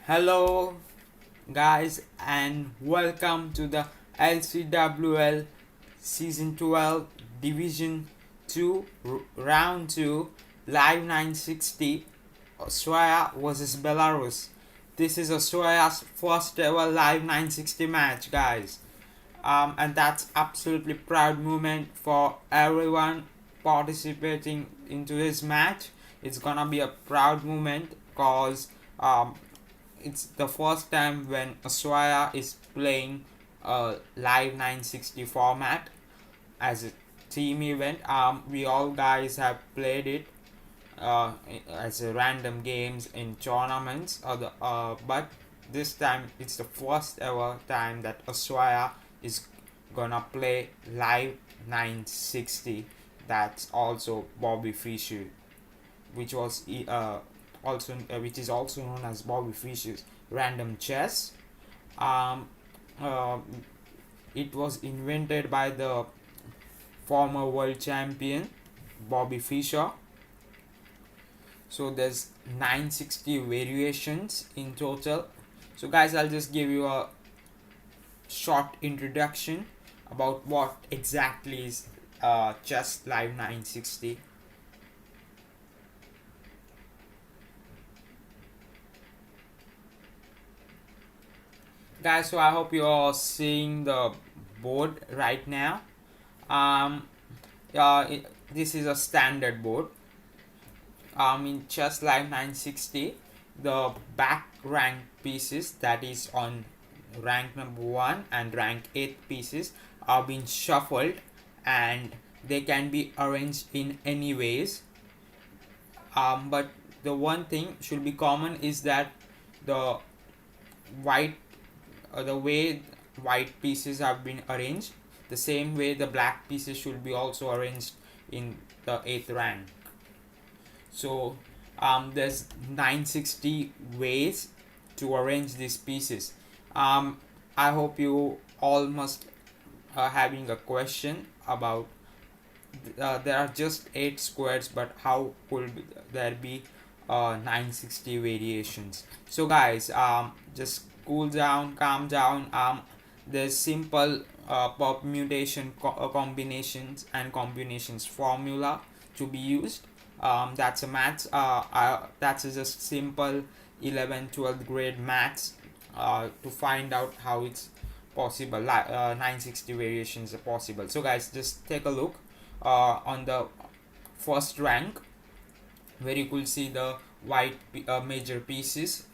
Hello, guys, and welcome to the Lcwl Season 12 Division 2 Round 2 Live 960 Australia versus Belarus. This is Australia's first ever Live 960 match, guys. And that's absolutely proud moment for everyone participating into this match. It's gonna be a proud moment because it's the first time when Australia is playing a live 960 format as a team event. We all guys have played it as a random games in tournaments, but this time it's the first ever time that Australia is gonna play live 960. That's also Bobby Fischer, which was which is also known as Bobby Fischer's random chess. Um, uh, it was invented by the former world champion Bobby Fischer. So there's 960 variations in total. So guys, I'll just give you a short introduction about what exactly is chess live 960. Guys, so I hope you're seeing the board right now. um this is a standard board. In chess live 960, the back rank pieces, that is on rank number 1 and rank 8 pieces, are being shuffled and they can be arranged in any ways. But the one thing should be common is that the white the way white pieces have been arranged, the same way the black pieces should be also arranged in the 8th rank. So there's 960 ways to arrange these pieces. I hope you all must having a question about there are just 8 squares, but how could there be 960 variations? So guys, just cool down, calm down. There's simple permutation combinations and combinations formula to be used. That's a maths. That's just simple 11th 12th grade maths to find out how it's possible. 960 variations are possible. So guys, just take a look on the first rank, where you could see the white major pieces,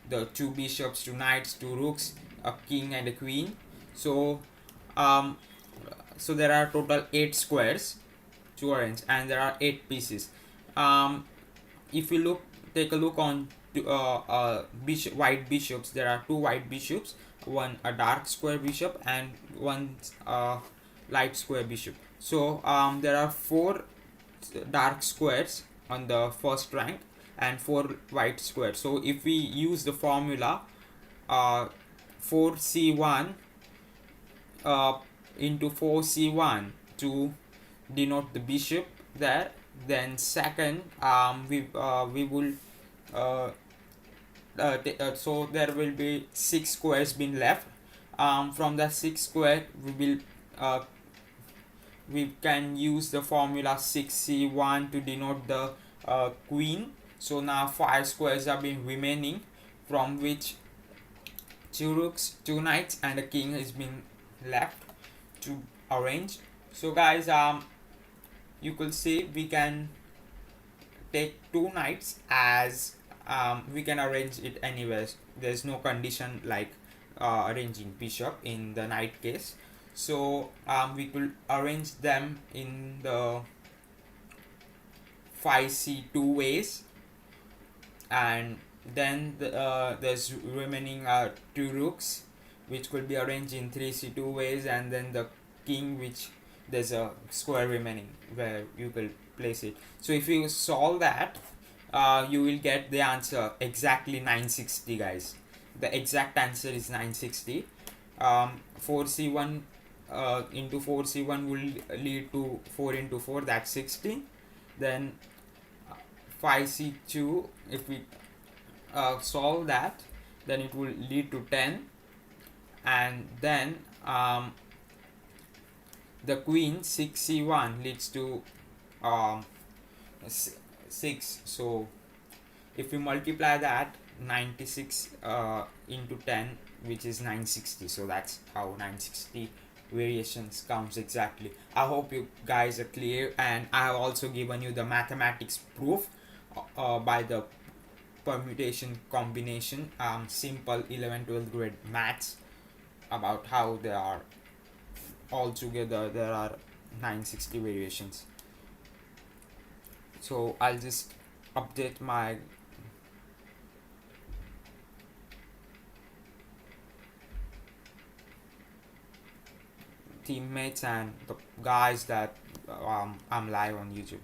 the 2 bishops, 2 knights, 2 rooks, a king and a queen. So um, so there are total 8 squares to arrange, and there are 8 pieces. If you take a look on white bishops, there are 2 white bishops, one a dark square bishop and one light square bishop. So there are 4 dark squares on the first rank and 4 white squares. So if we use the formula 4c1 into 4c1 to denote the bishop there, then second we will so there will be 6 squares being left. From the 6 square we can use the formula 6c1 to denote the queen. So now 5 squares are being remaining, from which 2 rooks, 2 knights and a king is being left to arrange. So guys, you could see we can take 2 knights as we can arrange it anywhere. There's no condition like arranging bishop in the knight case. So we could arrange them in the 5c2 ways, and then there's remaining 2 rooks, which could be arranged in 3c2 ways, and then the king, which there's a square remaining where you will place it. So if you solve that, you will get the answer exactly 960, guys. The exact answer is 960. 4c1 into 4c1 will lead to 4 into 4, that's 16. Then 5c2, if we solve that, then it will lead to 10, and then the queen 6c1 leads to um, 6. So if you multiply that, 96 into 10, which is 960. So that's how 960 variations comes exactly. I hope you guys are clear, and I have also given you the mathematics proof by the permutation combination, simple 11 12th grade maths, about how they are all together there are 960 variations. So I'll just update my teammates and the guys that I'm live on YouTube.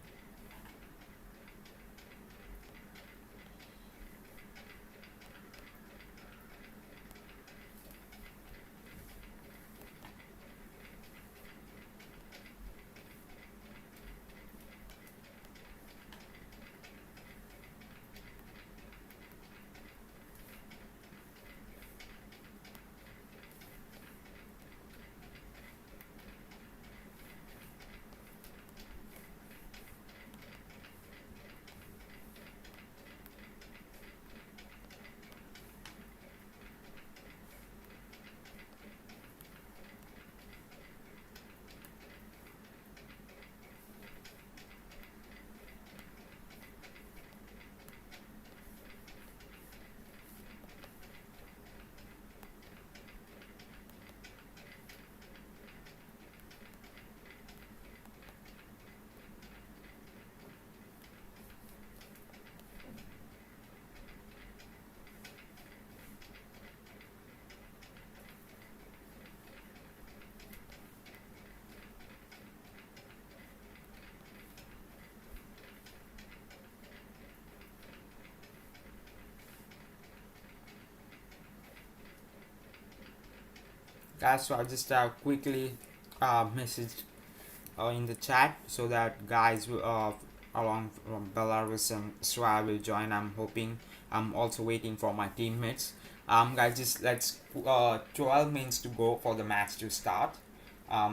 Guys, so I'll just quickly message in the chat so that guys along from Belarus and Israel will join. I'm hoping. I'm also waiting for my teammates. Guys, just let's 12 minutes to go for the match to start.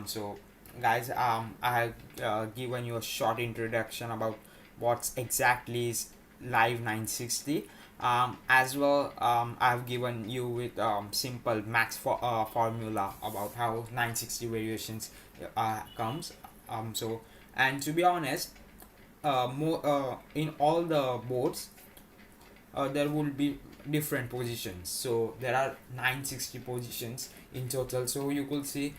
So guys, I have given you a short introduction about what exactly is live 960. As well, I've given you with simple max formula about how 960 variations comes. So, and to be honest, more in all the boards, there will be different positions. So there are 960 positions in total. So you could see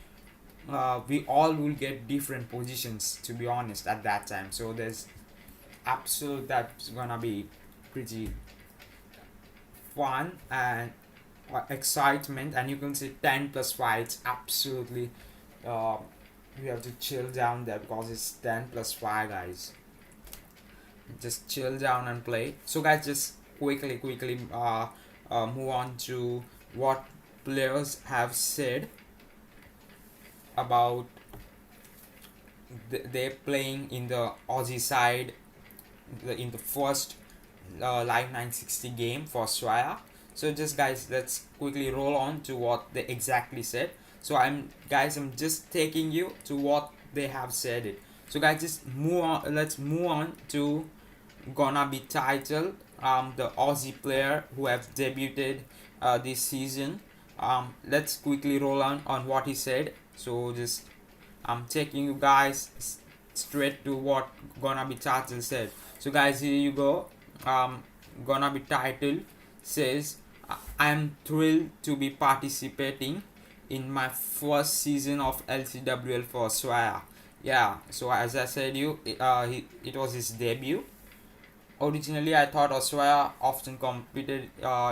we all will get different positions, to be honest, at that time. So there's absolute that's gonna be pretty fun and excitement, and you can see 10 plus 5. It's absolutely you have to chill down there because it's 10 plus 5, guys. Just chill down and play. So guys, just quickly move on to what players have said about they're playing in the Aussie side in the first live 960 game for Australia. So just guys, let's quickly roll on to what they exactly said. So I'm just taking you to what they have said it. So guys, just move on. Let's move on to gonna be titled the Aussie player who have debuted this season. Let's quickly roll on what he said. So just I'm taking you guys straight to what gonna be titled said. So guys, here you go. Gonna be titled says, I'm thrilled to be participating in my first season of Lcwl for Australia. Yeah, so as I said it was his debut. Originally, I thought Australia often competed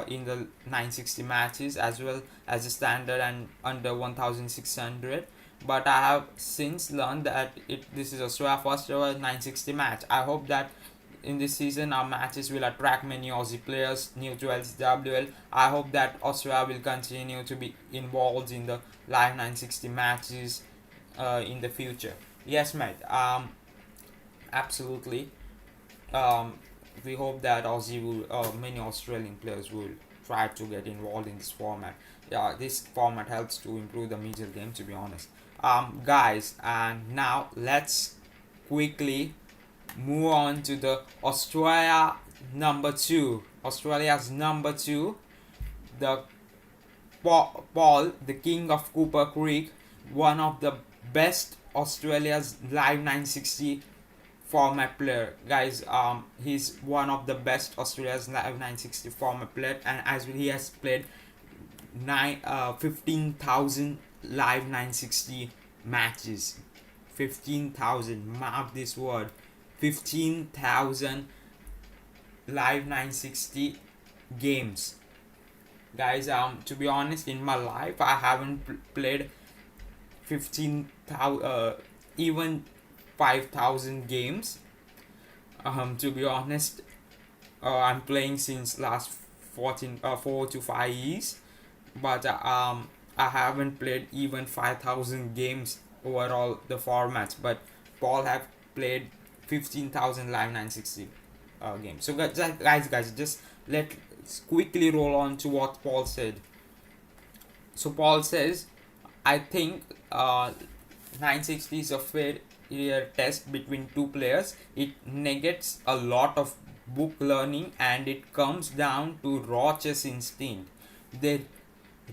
in the 960 matches as well as the standard and under 1600. But I have since learned that this is Australia's first ever 960 match. I hope that in this season our matches will attract many Aussie players new to LCWL. I hope that Australia will continue to be involved in the live 960 matches in the future. Yes, mate. Absolutely. We hope that Aussie will, many Australian players will try to get involved in this format. Yeah, this format helps to improve the major game, to be honest. Guys, and now let's quickly move on to the Australia's number two, the Paul, the king of Cooper Creek, one of the best Australia's live 960 format player. Guys, he's one of the best Australia's live 960 format player, and as well, he has played 15,000 live 960 matches. 15,000, mark this word, 15,000 live 960 games. Guys, to be honest, in my life I haven't played 15,000 even 5,000 games. To be honest, I'm playing since last 4 to 5 years, but I haven't played even 5,000 games overall the formats. But Paul have played 15,000 live 960 games. So guys, just let's quickly roll on to what Paul said. So Paul says, I think 960 is a fair test between two players. It negates a lot of book learning and it comes down to raw chess instinct. They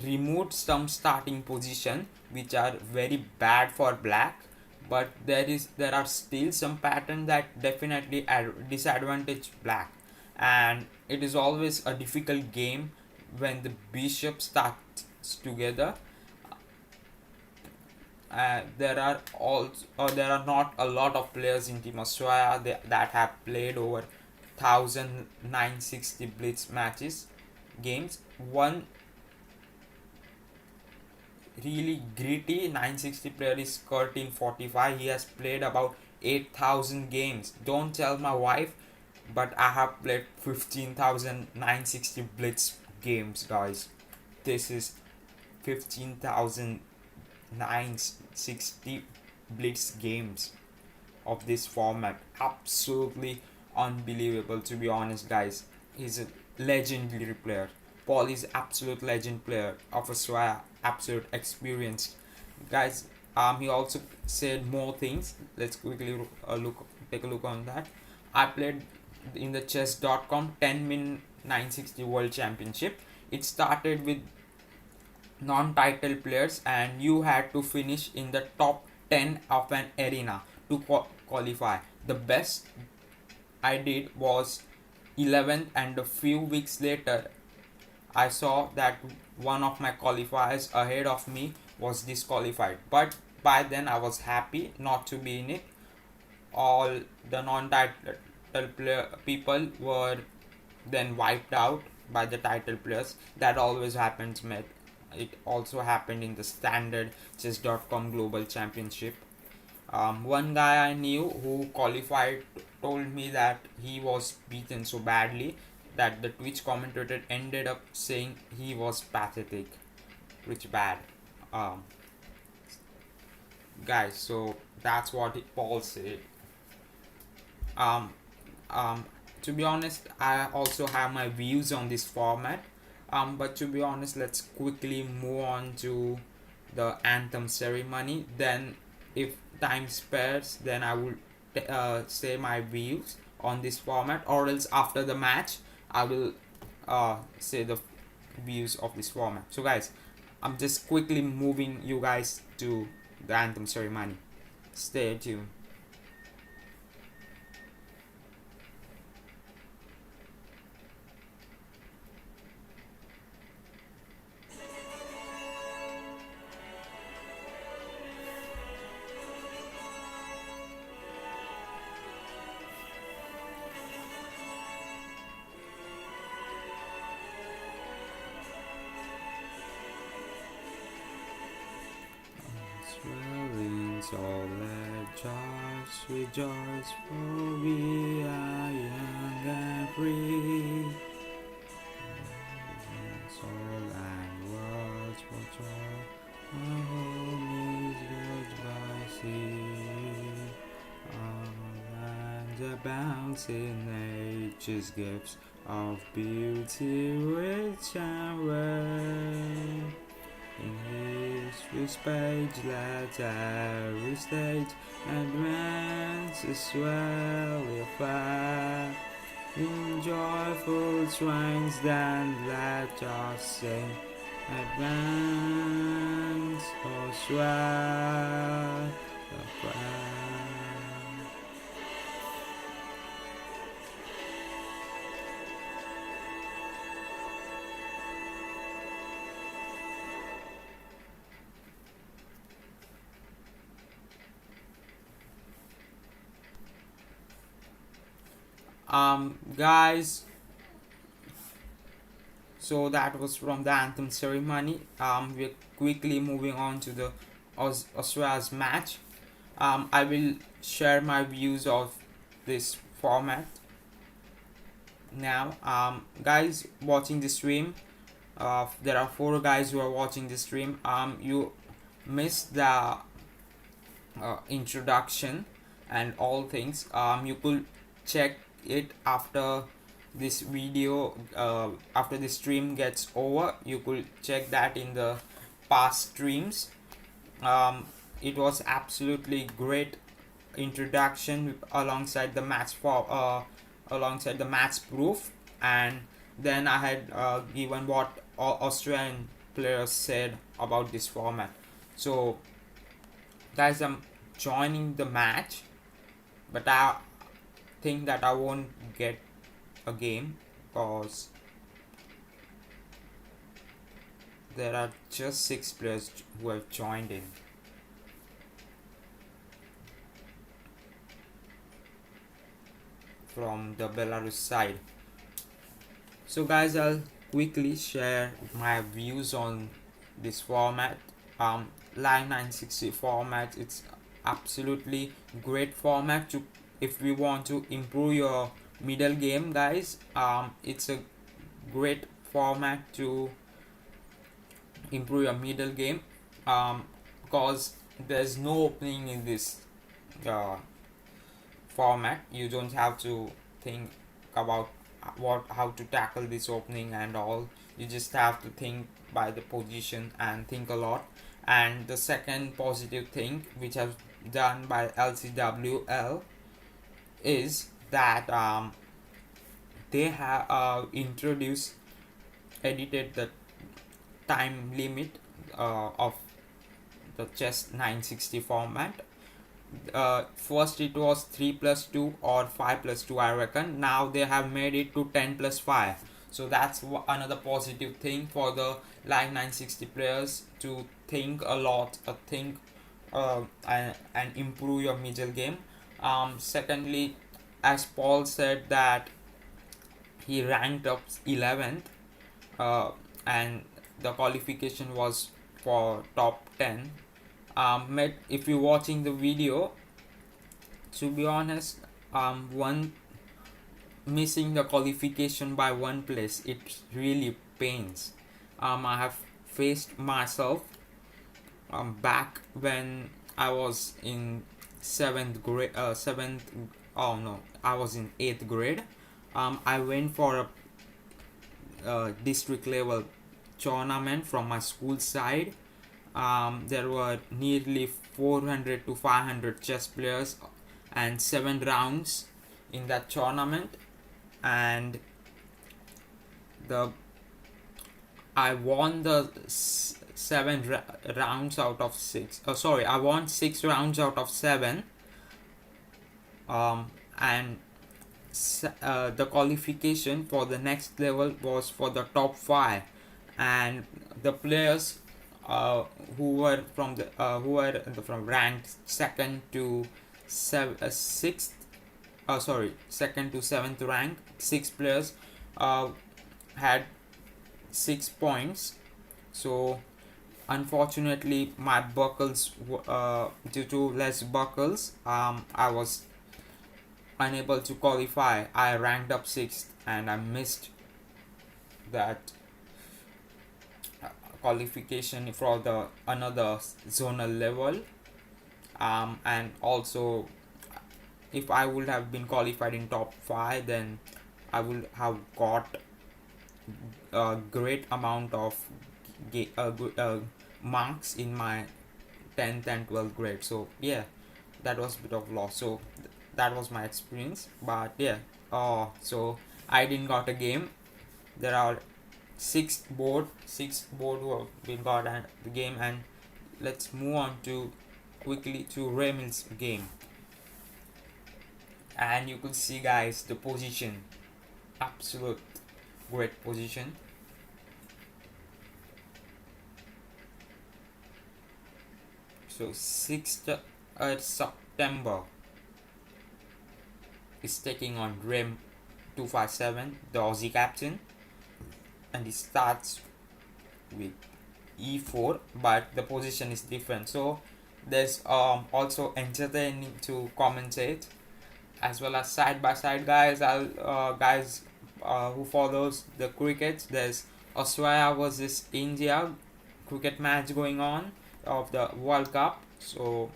removed some starting position which are very bad for black, but there are still some patterns that definitely disadvantage black, and it is always a difficult game when the bishop starts together. There are not a lot of players in Team Australia that have played over 1,960 blitz matches games. One really gritty 960 player is Curtin 45. He has played about 8,000 games. Don't tell my wife, but I have played 15,960 blitz games, guys. This is 15,960 blitz games of this format. Absolutely unbelievable, to be honest, guys. He's a legendary player. Paul is absolute legend player of Australia, absolute experienced, guys. He also said more things. Let's quickly take a look on that. I played in the chess.com 10-min 960 world championship. It started with non-title players and you had to finish in the top 10 of an arena to qualify. The best I did was 11th, and a few weeks later I saw that one of my qualifiers ahead of me was disqualified, but by then I was happy not to be in it. All the non-title people were then wiped out by the title players. That always happens, mate. It also happened in the standard chess.com global championship. One guy I knew who qualified told me that he was beaten so badly that the Twitch commentator ended up saying he was pathetic, which bad. Guys, so that's what Paul said. To be honest, I also have my views on this format. But to be honest, let's quickly move on to the anthem ceremony. Then, if time spares, then I will say my views on this format, or else after the match, I will say the views of this format. So, guys, I'm just quickly moving you guys to the anthem ceremony. Stay tuned. So let us rejoice, for we are young and free. Soul and words for joy, our home is judged by sea. Our lands are bounty, nature's gifts of beauty, rich and rare. In history's page, let every stage advance as well if I in joyful shrines, then let us sing, advance or swell the crown. Guys, so that was from the anthem ceremony. We're quickly moving on to the Australia's match. I will share my views of this format now. Guys watching the stream, there are 4 guys who are watching the stream. You missed the introduction and all things. You could check it after this video, after the stream gets over. You could check that in the past streams. It was absolutely great introduction alongside the match proof, and then I had given what Australian players said about this format. So guys, I'm joining the match, but I think that I won't get a game because there are just 6 players who have joined in. From the Belarus side. So guys, I'll quickly share my views on this format. Live 960 format, it's absolutely great format to if we want to improve your middle game, guys. It's a great format to improve your middle game, because there's no opening in this format. You don't have to think about how to tackle this opening and all. You just have to think by the position and think a lot. And the second positive thing which has done by Lcwl is that they have edited the time limit of the chess 960 format. First it was 3+2 or 5+2, I reckon. Now they have made it to 10+5. So that's another positive thing for the live 960 players to think a lot, and improve your middle game. Secondly, as Paul said that he ranked up 11th, and the qualification was for top 10. If you're watching the video, to be honest, one missing the qualification by 1 place, it really pains. I have faced myself back when I was in 7th grade. I was in 8th grade. I went for a district level tournament from my school side. There were nearly 400 to 500 chess players and 7 rounds in that tournament, and I won the 7 rounds out of 6. I won 6 rounds out of 7. And the qualification for the next level was for the top 5, and the players who were from ranked second to 7th rank, 6 players had 6 points. So unfortunately my buckles, due to less buckles, I was unable to qualify. I ranked up 6th and I missed that qualification for the another zonal level. And also if I would have been qualified in top 5, then I would have got a great amount of marks in my 10th and 12th grade. So yeah, that was a bit of loss. So that was my experience. But yeah, so I didn't got a game. There are six board who have been got at the game, and let's move on to quickly to Raymond's game. And you could see, guys, the position, absolute great position. So 6th September is taking on Rem 257, the Aussie captain, and he starts with e4, but the position is different. So there's also entertaining to commentate, as well as side by side, guys. Guys who follows the cricket, there's Australia versus India cricket match going on of the World Cup. So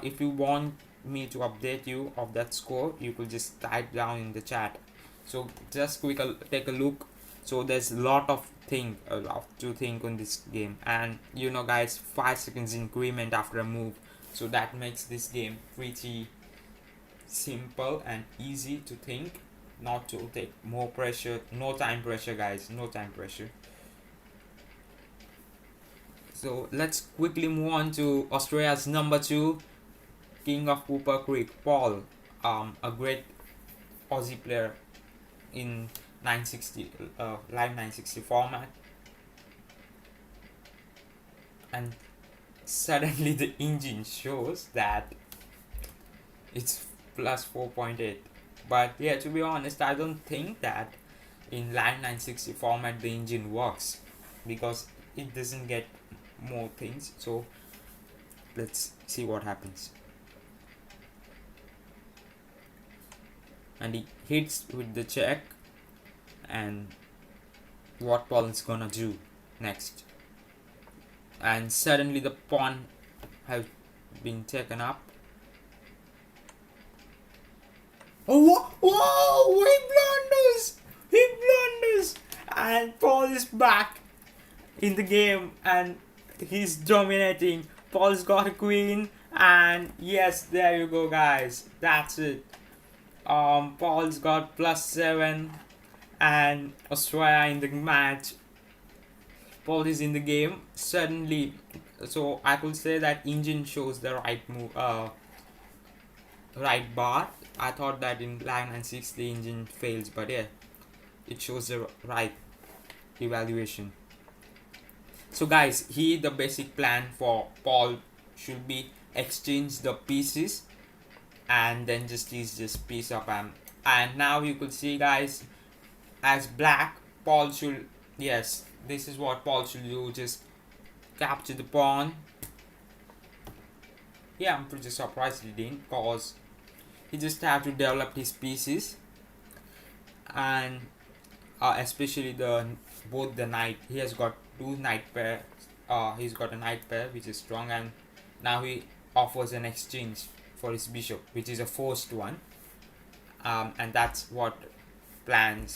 if you want me to update you of that score, you could just type down in the chat. So just take a look. So there's a lot to think on this game, and you know, guys, 5 seconds increment after a move, so that makes this game pretty simple and easy to think, not to take more pressure. No time pressure, guys, no time pressure. So let's quickly move on to Australia's number 2, King of Cooper Creek, Paul, a great Aussie player in 960 live 960 format. And suddenly the engine shows that it's plus 4.8. But yeah, to be honest, I don't think that in live 960 format the engine works, because it doesn't get more things. So let's see what happens. And he hits with the check, and what Paul is gonna do next. And suddenly the pawn has been taken up. Oh, whoa, he blunders, and Paul is back in the game, and he's dominating. Paul's got a queen, and yes, there you go, guys, that's it. Paul's got +7, and Australia in the match. Paul is in the game suddenly. So I could say that engine shows the right move, right bar. I thought that in line and 6 the engine fails, but yeah, it shows the right evaluation. So guys, here the basic plan for Paul should be exchange the pieces, and then just piece up, and now you could see, guys, as black, Paul should, yes, this is what Paul should do, just capture the pawn. Yeah, I'm pretty surprised he didn't, cause he just have to develop his pieces, and especially both the knight. He has got 2 knight pair. He's got a knight pair which is strong, and now he offers an exchange for his bishop, which is a forced one, and that's what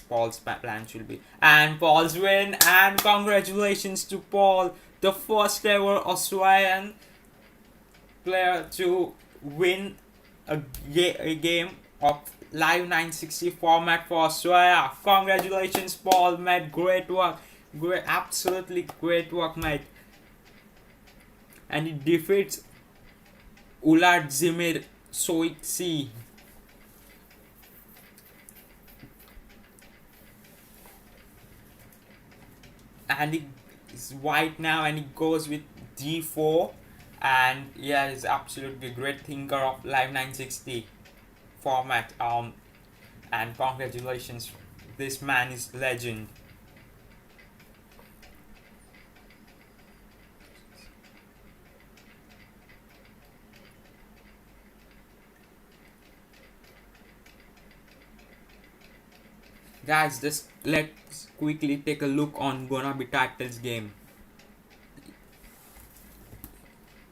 Paul's plan should be. And Paul's win, and congratulations to Paul, the first ever Australian player to win a game of live 960 format for Australia. Congratulations, Paul, mate. Great work. Absolutely great work, mate. And he defeats Ulad Zimir Soiksi. And he is white now, and he goes with d4. And yeah, he's absolutely great thinker of live 960 format. And congratulations, this man is legend. Guys, just let's quickly take a look on Gonna Be Title's game.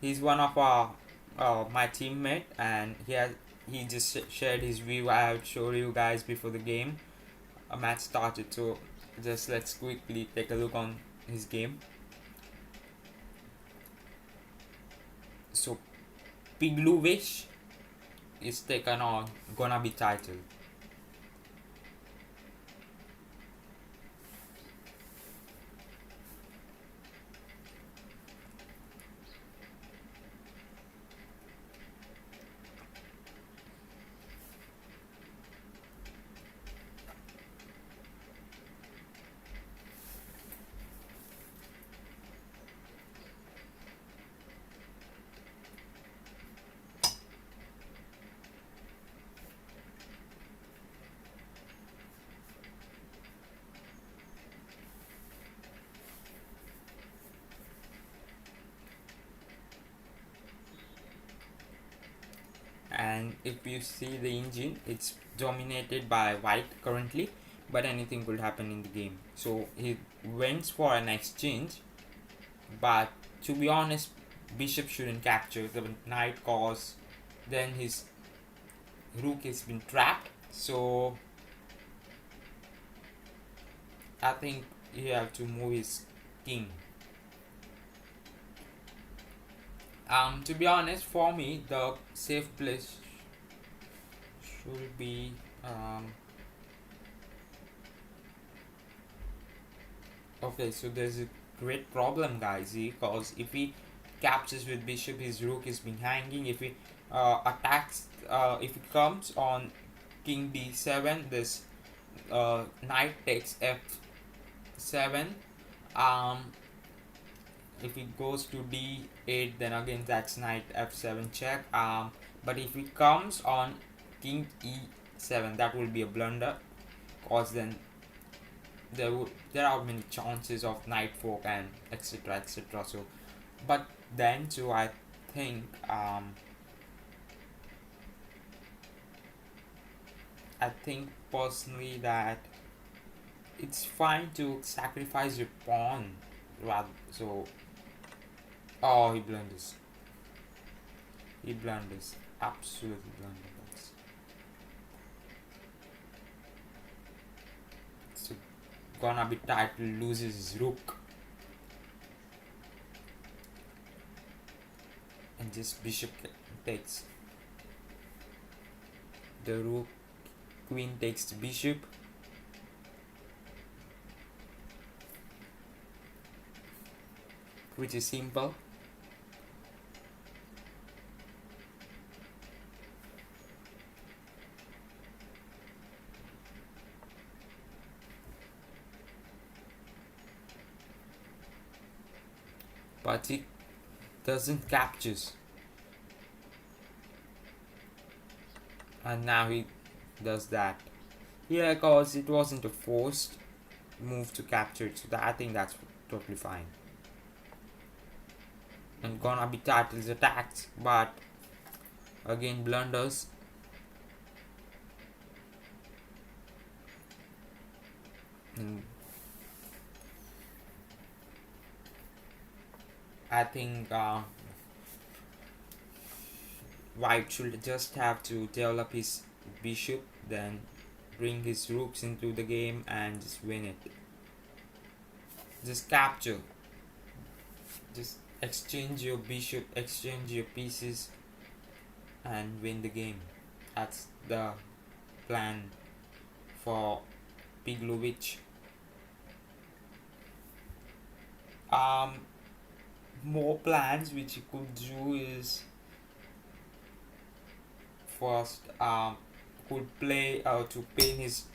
He's one of our my teammate, and he just shared his view. I have showed you guys before the game. A match started, so just let's quickly take a look on his game. So Pigluvish is taken on gonna be title. And if you see the engine, it's dominated by white currently, but anything could happen in the game. So he went for an exchange, but to be honest, bishop shouldn't capture the knight cause then his rook has been trapped. So I think you have to move his king. To be honest, for me, the safe place should be okay. So there's a great problem, guys, because if he captures with bishop, his rook is been hanging. If he attacks, if he comes on king d7, this knight takes f7. Um, if it goes to d8, then again that's knight f7 check. But if it comes on king e7, that will be a blunder, cause then there are many chances of knight fork and etc etc. So but then too I think I think personally that it's fine to sacrifice your pawn rather. So oh, he blunders, absolutely blunders. So gonna be tight to loses his rook, and just bishop takes the rook, queen takes the bishop, which is simple. But he doesn't captures, and now he does that. Yeah, cause it wasn't a forced move to capture it, so I think that's totally fine. And gonna be titles attacked, but again blunders. And I think white should just have to develop his bishop, then bring his rooks into the game and just win it. Just capture, just exchange your bishop, exchange your pieces, and win the game. That's the plan for Piglovich. More plans which you could do is first could play to pin his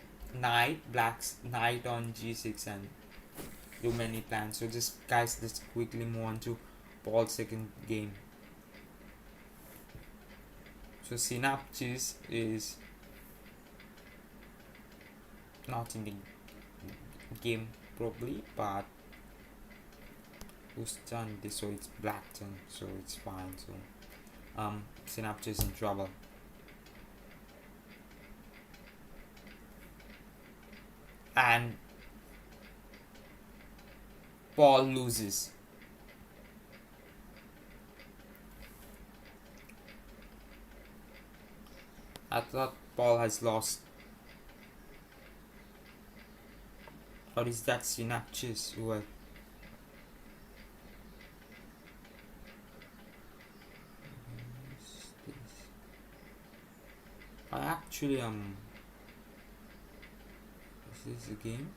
black's knight on g6 and do many plans. So just guys, let's quickly move on to Paul's second game. So Synapses is not in the game probably, but who's turn this? So it's black turn, so it's fine. So Synapses is in trouble. And Paul loses. I thought Paul has lost. Or is that Synapses? Well, I actually is this a game?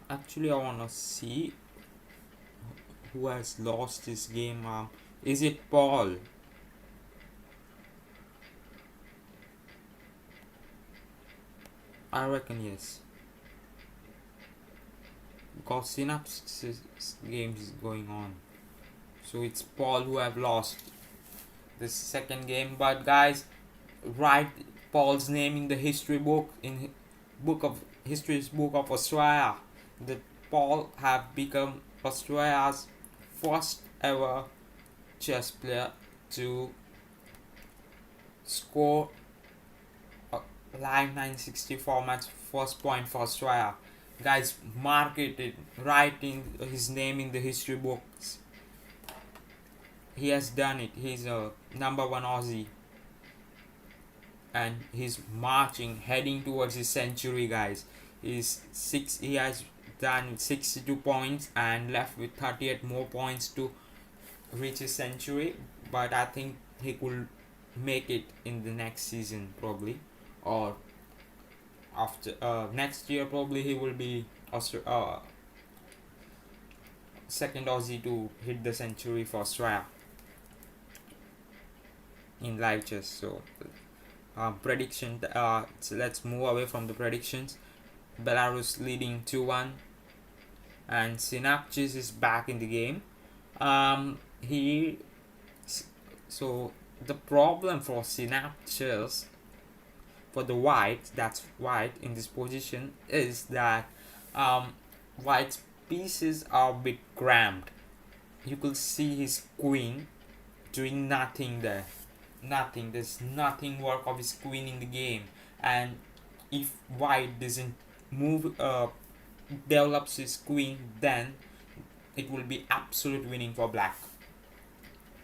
Actually, I wanna see who has lost this game. Is it Paul? I reckon yes. Because Synapses games is going on. So it's Paul who have lost this second game. But guys, write Paul's name in the history book, in book of history's book of Australia. That Paul have become Australia's first ever chess player to score a live 960 format first point for Australia. Guys, mark it, write in his name in the history books. He has done it. He's a number one Aussie, and he's marching, heading towards his century, guys. He has done 62 points and left with 38 more points to reach his century. But I think he could make it in the next season probably, or after next year probably he will be second Aussie to hit the century for Australia in live chess. So prediction. So let's move away from the predictions. Belarus leading 2-1, and Synapses is back in the game. He so the problem for Synapses, for the white, that's white in this position, is that white's pieces are a bit cramped. You could see his queen doing nothing there. Nothing. There's nothing work of his queen in the game. And if white doesn't move, develops his queen, then it will be absolute winning for black.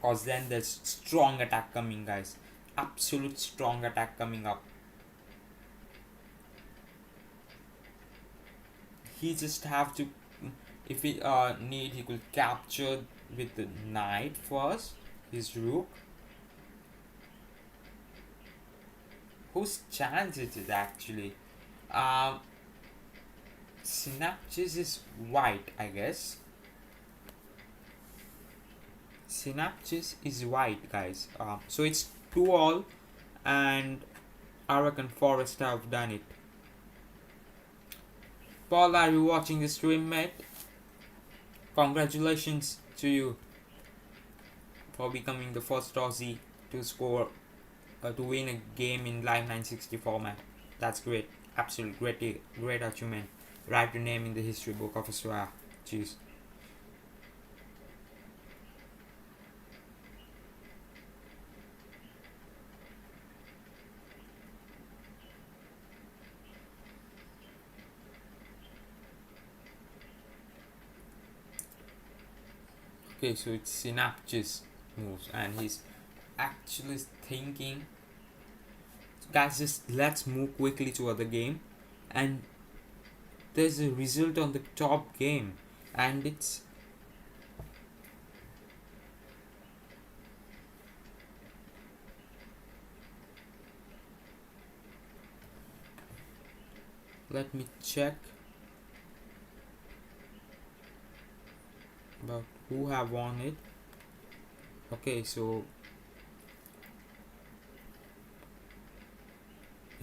Cause then there's strong attack coming, guys. Absolute strong attack coming up. He just have to, if he need, he could capture with the knight first, his rook. Whose chance it is actually? Synapses is white, I guess. Synapses is white, guys. So it's 2-all, and I reckon Forest have done it. Paul, are you watching the stream, mate? Congratulations to you for becoming the first Aussie to score to win a game in live 960 format. That's great. Absolute great achievement. Write your name in the history book of Australia. Cheers. Okay, so it's Synapses moves, and he's actually thinking. Guys, just let's move quickly to other game, and there's a result on the top game, and it's let me check about who have won it. Okay, so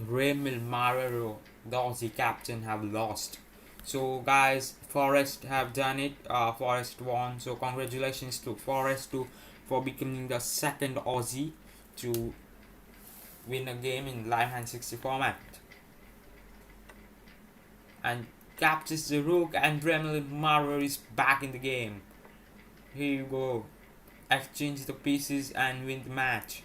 Raymil Marrero, the Aussie captain, have lost. So guys, Forest have done it. Forest won. So congratulations to Forest for becoming the second Aussie to win a game in live hand 60 format. And captures the rook, and Raymil Marrero is back in the game. Here you go. Exchange the pieces and win the match.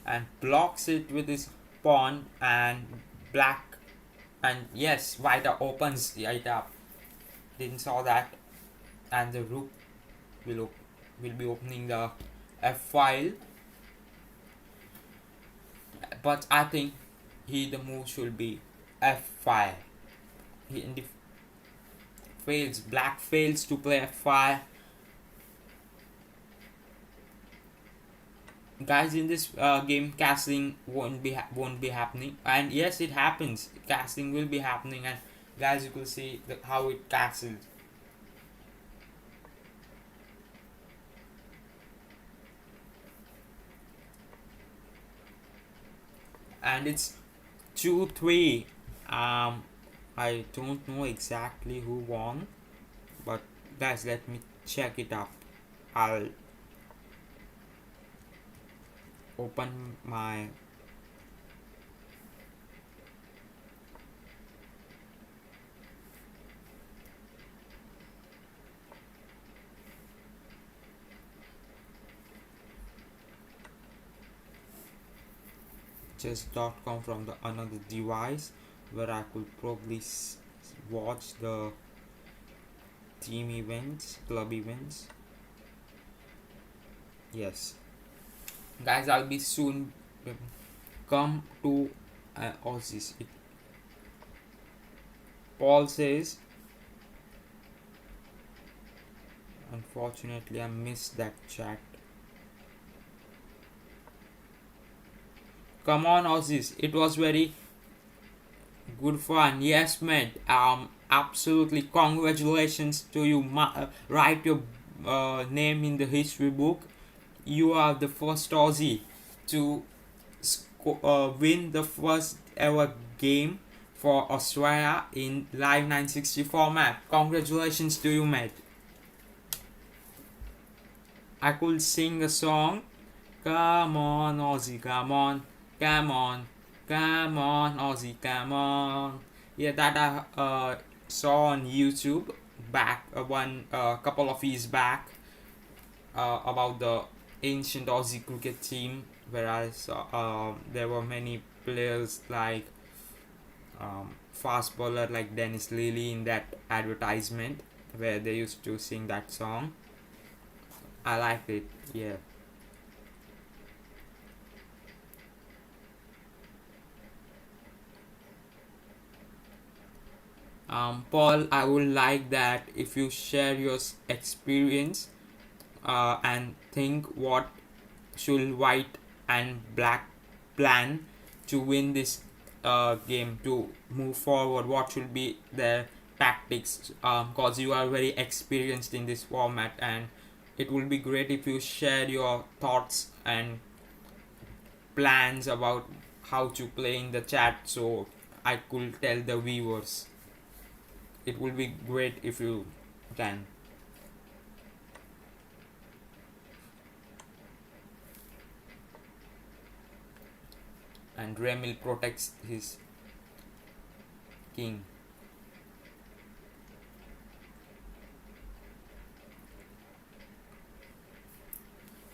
and blocks it with his pawn, and black, and yes, white opens right up. Didn't saw that, and the rook will be opening the f file, but I think the move should be f5. He fails. Black fails to play f5. Guys, in this game, castling won't be happening, and yes, it happens. Castling will be happening, and guys, you can see how it castles. And it's 2-3. I don't know exactly who won, but guys, let me check it up. I'll open my chess.com from the another device where I could probably watch the team events, club events. Yes, guys, I'll be soon come to Aussies. Paul says, unfortunately, I missed that chat. Come on, Aussies. It was very good fun. Yes, mate. Absolutely. Congratulations to you. Write your name in the history book. You are the first Aussie to win the first ever game for Australia in live 960 format. Congratulations to you, mate. I could sing a song. Come on, Aussie, come on, come on, come on, Aussie, come on. Yeah, that I saw on YouTube back one couple of years back about the ancient Aussie cricket team, whereas there were many players like fast bowler like Dennis Lilly in that advertisement where they used to sing that song. I liked it, yeah. Paul, I would like that if you share your experience and think what should white and black plan to win this game, to move forward. What should be their tactics? Because you are very experienced in this format, and it would be great if you share your thoughts and plans about how to play in the chat, so I could tell the viewers. It would be great if you can. And Remil protects his king.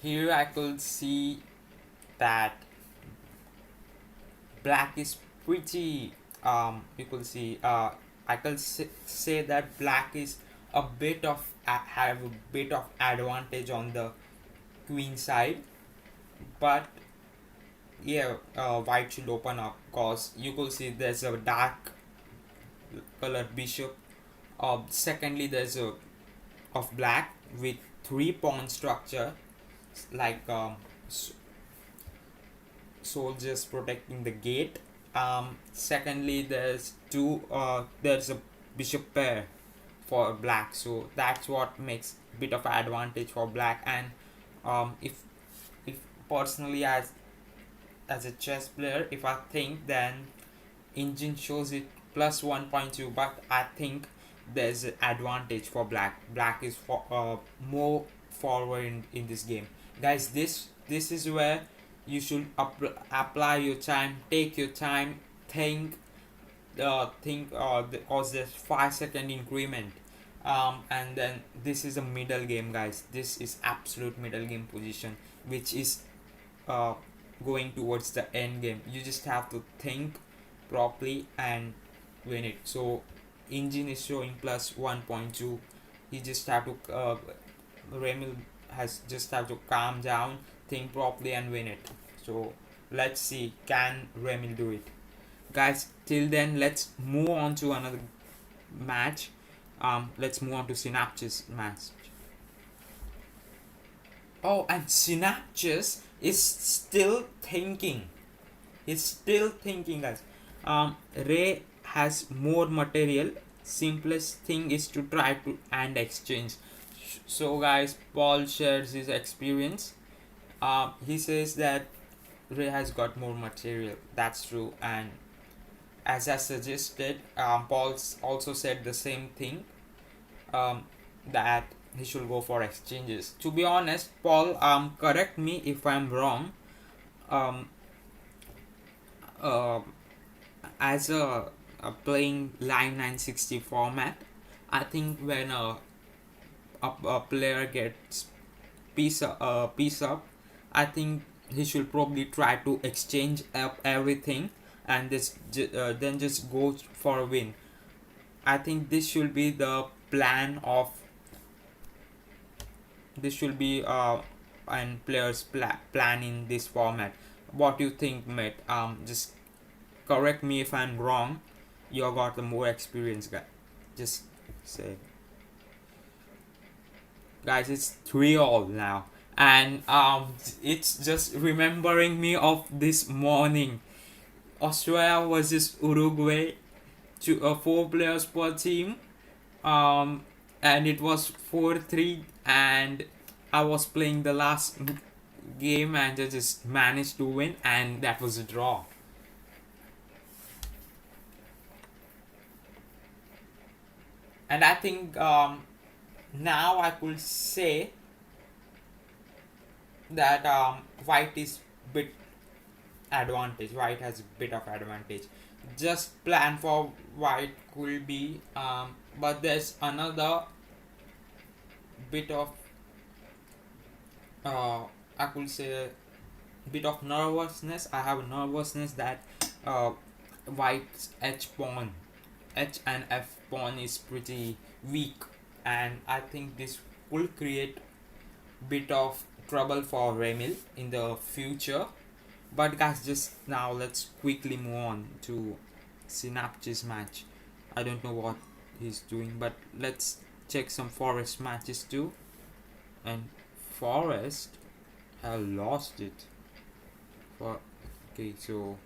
Here I could see that black is pretty you could see I could say that black is a bit of have a bit of advantage on the queen side, but yeah, white should open up because you could see there's a dark color bishop. Secondly, there's a of black with 3 pawn structure like soldiers protecting the gate. Secondly, there's a bishop pair for black, so that's what makes a bit of advantage for black. And if personally as a chess player, if I think, then engine shows it plus 1.2, but I think there's an advantage for black is more forward in this game, guys. This is where you should apply your time, take your time, think because there's 5-second increment. And then this is a middle game, guys. This is absolute middle game position, which is going towards the end game. You just have to think properly and win it. So engine is showing plus 1.2. You just have to Remil has just have to calm down, think properly and win it. So let's see, can Remil do it? Guys, till then let's move on to another match. Let's move on to Synapses match. Oh, and Synapses is still thinking. He's still thinking, guys. Ray has more material. Simplest thing is to try to and exchange. So, guys, Paul shares his experience. He says that Ray has got more material. That's true, and as I suggested, Paul also said the same thing. That he should go for exchanges. To be honest, Paul, correct me if I'm wrong. Um, uh, as a playing Live 960 format, I think when a player gets piece up, I think he should probably try to exchange up everything and then just go for a win. I think this should be the plan of this should be and players plan in this format. What do you think, mate? Just correct me if I'm wrong. You got the more experience, guy. Just say, guys, it's 3-all now, and it's just remembering me of this morning. Australia versus Uruguay, 4 players per team. And it was 4-3, and I was playing the last game and I just managed to win, and that was a draw. And I think now I could say that white is bit advantage. White has a bit of advantage. Just plan for white could be, but there's another bit of I could say bit of nervousness. I have nervousness that white's H and F pawn is pretty weak, and I think this will create bit of trouble for Remil in the future. But guys, just now let's quickly move on to Synapses match. I don't know what he's doing, but let's check some Forest matches too. And Forest have lost it. Okay, so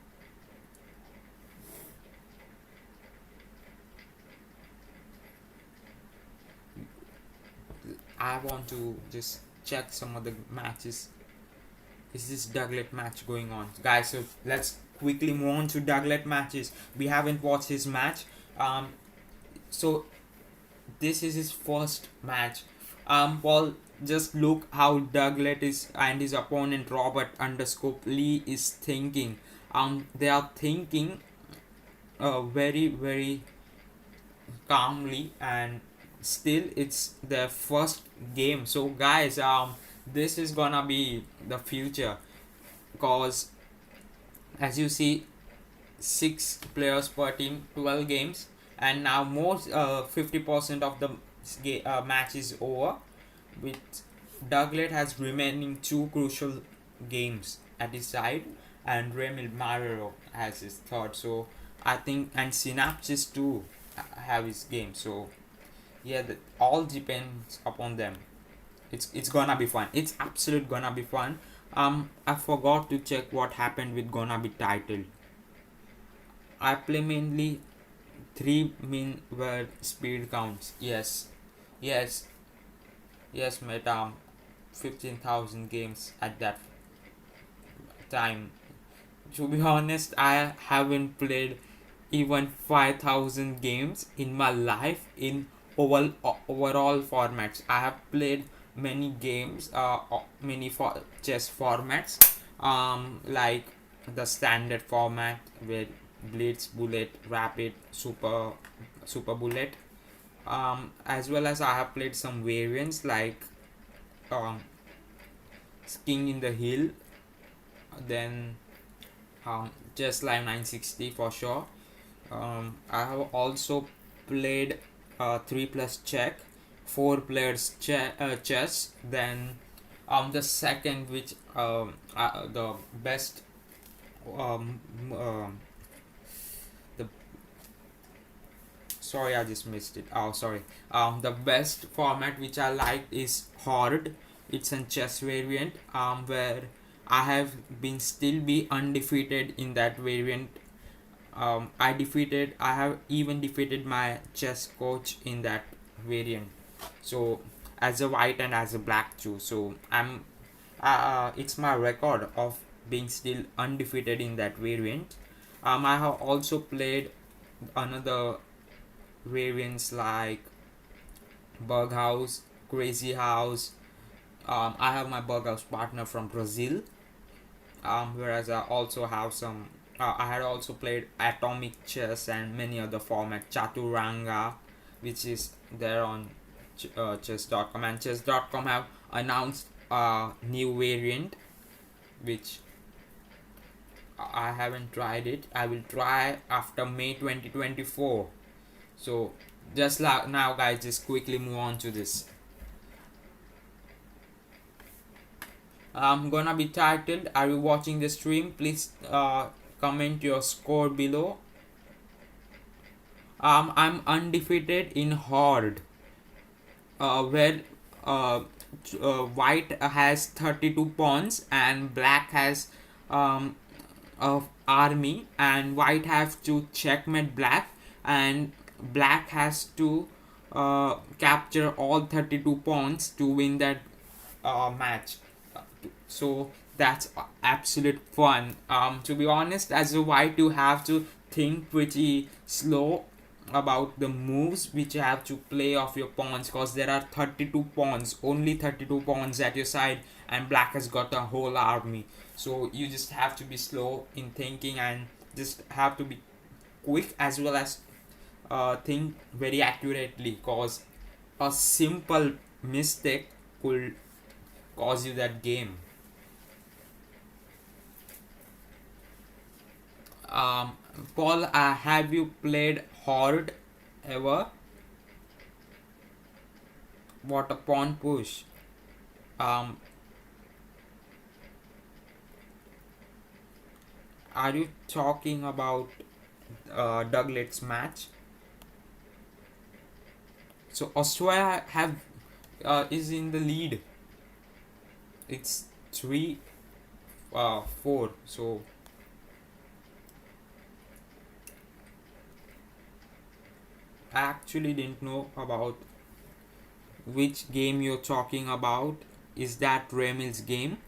I want to just check some of the matches. Is this Douglas match going on, guys? So let's quickly move on to Douglas matches. We haven't watched his match. So this is his first match. Paul, just look how Douglas is and his opponent Robert underscore Lee is thinking. They are thinking very very calmly, and still it's their first game. So guys, this is gonna be the future, because as you see, 6 players per team, 12 games, and now most 50% of the match is over, with Douglas has remaining 2 crucial games at his side, and Remil Marrero has his third. So I think, and Synapses too have his game. So yeah, all depends upon them. It's gonna be fun. It's absolute gonna be fun. I forgot to check what happened with gonna be title. I play mainly 3 min word speed counts. Yes, yes, yes, mate. 15,000 games at that time. To be honest, I haven't played even 5,000 games in my life in overall formats. I have played many games, many chess formats, like the standard format with blitz, bullet, rapid, super bullet, as well as I have played some variants like king in the hill, then Chess Live 960 for sure. I have also played 3 plus check, 4 players chess. Then the second, which the best um, um the sorry, I just missed it. Oh, sorry. The best format which I liked is Horde. It's a chess variant where I have been still be undefeated in that variant. I have even defeated my chess coach in that variant. So as a white and as a black too. So it's my record of being still undefeated in that variant. I have also played another variants like Bug House, Crazy House. I have my Bug House partner from Brazil. Whereas I also have some. I had also played Atomic Chess and many other format Chaturanga, which is there on chess.com, and chess.com have announced a new variant which I haven't tried it. I will try after May 2024. So just like now, guys, just quickly move on to this. I'm gonna be titled, "Are you watching the stream?" Please comment your score below. I'm undefeated in Horde, where white has 32 pawns and black has army, and white have to checkmate black, and black has to capture all 32 pawns to win that match. So that's absolute fun. To be honest, as a white, you have to think pretty slow about the moves which you have to play off your pawns, because there are 32 pawns, only 32 pawns at your side, and black has got a whole army. So you just have to be slow in thinking and just have to be quick, as well as think very accurately, because a simple mistake could cause you that game. Paul, have you played Horde ever? What a pawn push. Um, are you talking about Douglas match? So Australia have is in the lead. It's 3-4. So I actually didn't know about which game you're talking about. Is that Remil's game?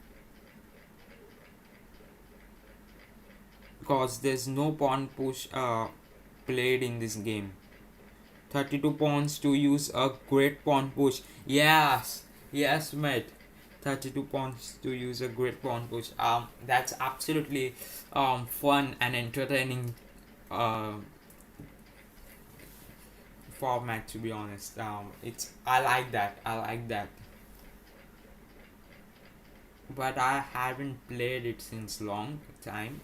Because there's no pawn push played in this game. 32 pawns to use a great pawn push. Yes, mate. 32 pawns to use a great pawn push. That's absolutely fun and entertaining format, to be honest. I like that. But I haven't played it since long time.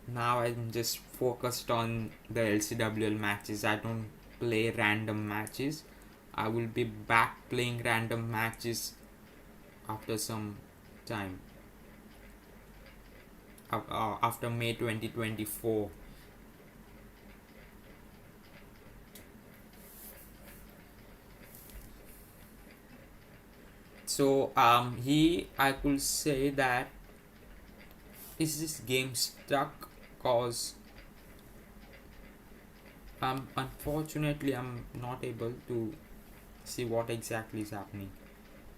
Now I'm just focused on the Lcwl matches. I don't play random matches. I will be back playing random matches after some time. After May 2024. So I could say that is this game stuck, cause unfortunately I'm not able to see what exactly is happening.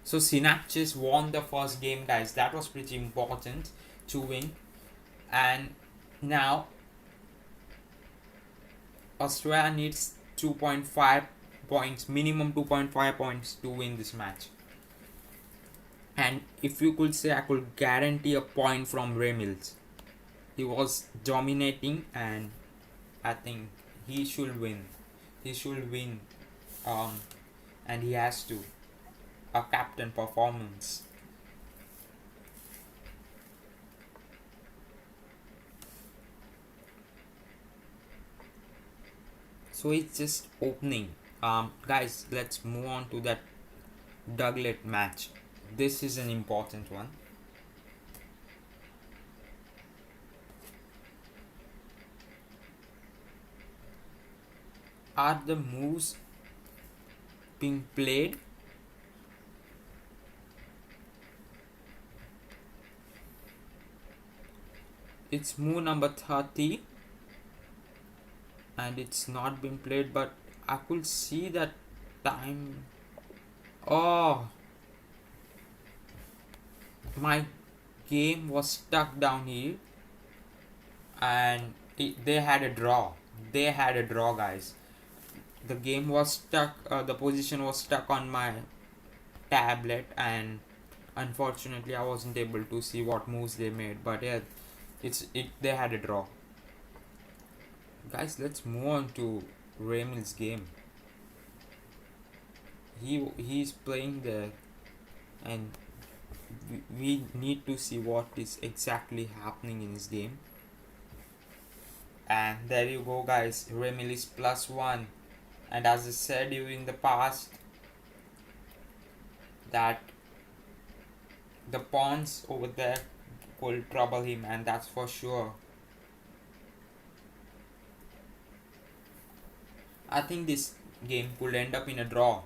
So Synapses won the first game, guys. That was pretty important to win, and now Australia needs 2.5 points, minimum 2.5 points to win this match. And if you could say, I could guarantee a point from Remils. He was dominating, and I think he should win. And he has to. A captain performance. So it's just opening. Guys, let's move on to that doublet match. This is an important one. Are the moves being played? It's move number 30 and it's not been played, but I could see that time. Oh, my game was stuck down here and they had a draw. They had a draw, guys. The game was stuck, the position was stuck on my tablet, and unfortunately I wasn't able to see what moves they made. But yeah, they had a draw. Guys, let's move on to Ramil's game. He's playing there, and we need to see what is exactly happening in his game. And there you go, guys. Ramil is +1, and as I said you in the past, that the pawns over there will trouble him, and that's for sure. I think this game could end up in a draw.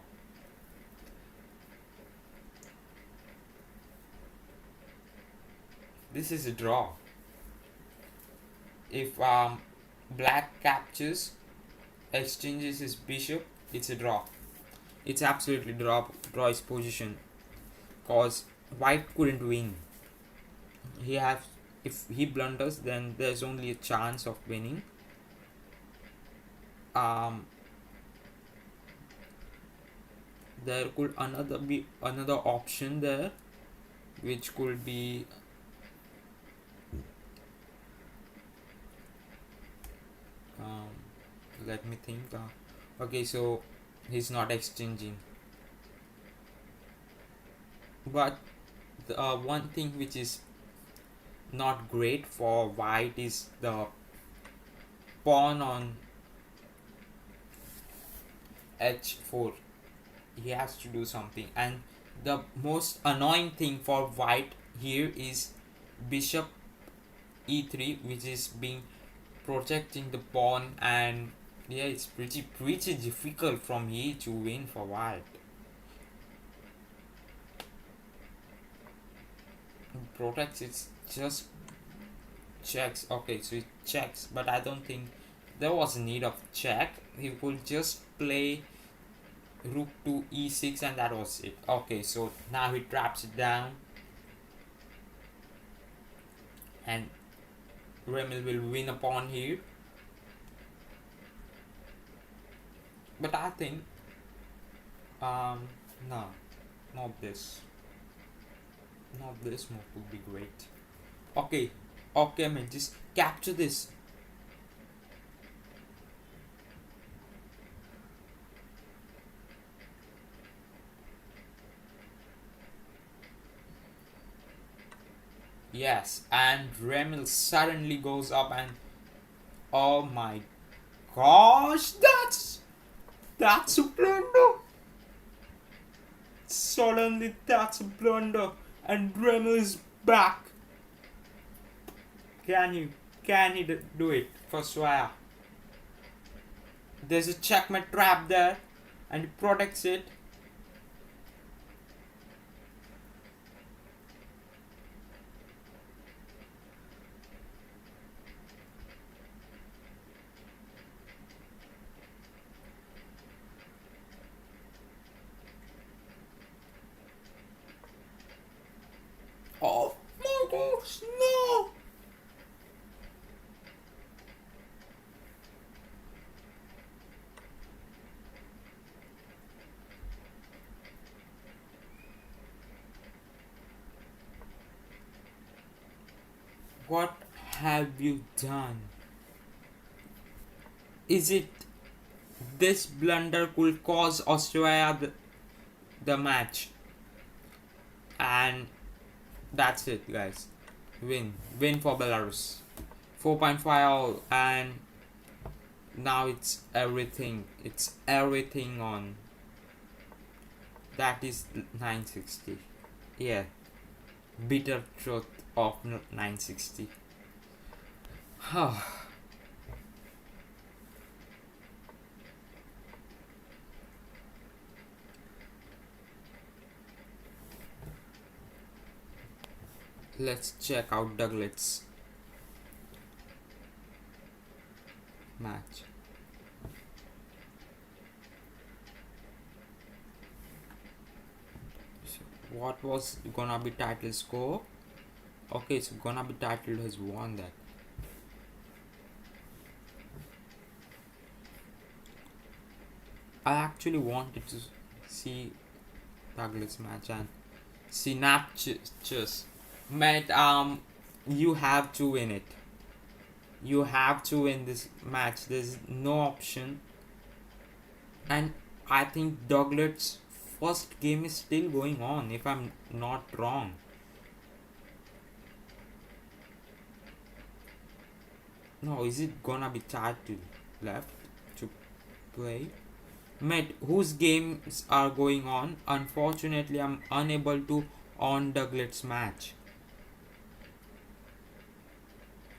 This is a draw. If black captures, exchanges his bishop, it's a draw. It's absolutely draw his position, cause white couldn't win. If he blunders, then there's only a chance of winning. There could be another option there, which could be let me think. Okay, so he's not exchanging, but the one thing which is not great for white is the pawn on h4. He has to do something, and the most annoying thing for white here is bishop e3, which is being protecting the pawn, and yeah, it's pretty difficult from here to win for white. It protects, it's just checks. Okay, so it checks, but I don't think there was a need of check. He could just play rook to e6 and that was it. Okay, so now he traps it down, and Ramil will win a pawn here. But I think no, not this move would be great. Okay, man, just capture this. Yes, and Ramil suddenly goes up, and oh my gosh, that's a blunder. Suddenly that's a blunder, and Ramil is back. Can he do it for Swaya? There's a checkmate trap there, and he protects it. Oh my gosh, no! What have you done? Is it this blunder could cause Austria the match? And that's it, guys. Win for Belarus. 4.5 all, and Now it's everything on. That is 960. Yeah, bitter truth of 960. Let's check out Douglas match. So what was gonna be title score? Okay, so gonna be title has won that. I actually wanted to see Douglas match and synapses. Mate, you have to win it. You have to win this match. There's no option. And I think Douglas' first game is still going on, if I'm not wrong. No, is it gonna be title left to play? Mate, whose games are going on? Unfortunately, I'm unable to on Douglas match.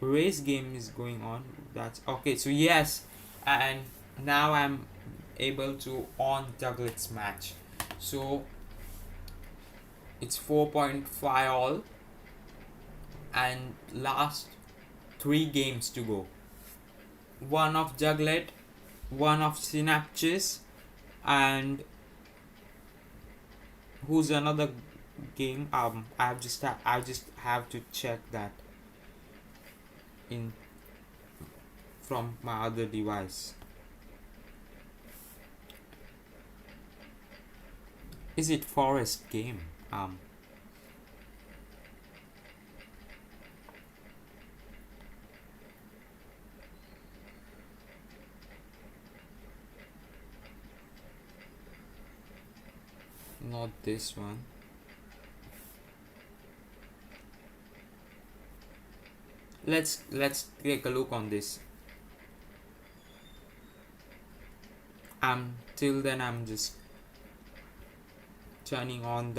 Race game is going on. That's okay. So yes, and now I'm able to on Douglas match. So it's 4.5 all, and last 3 games to go. One of Jugglet, one of Synapses, and who's another game? I just have to check that in from my other device. Is it Forest game? Not this one. Let's take a look on this. Till then I'm just turning on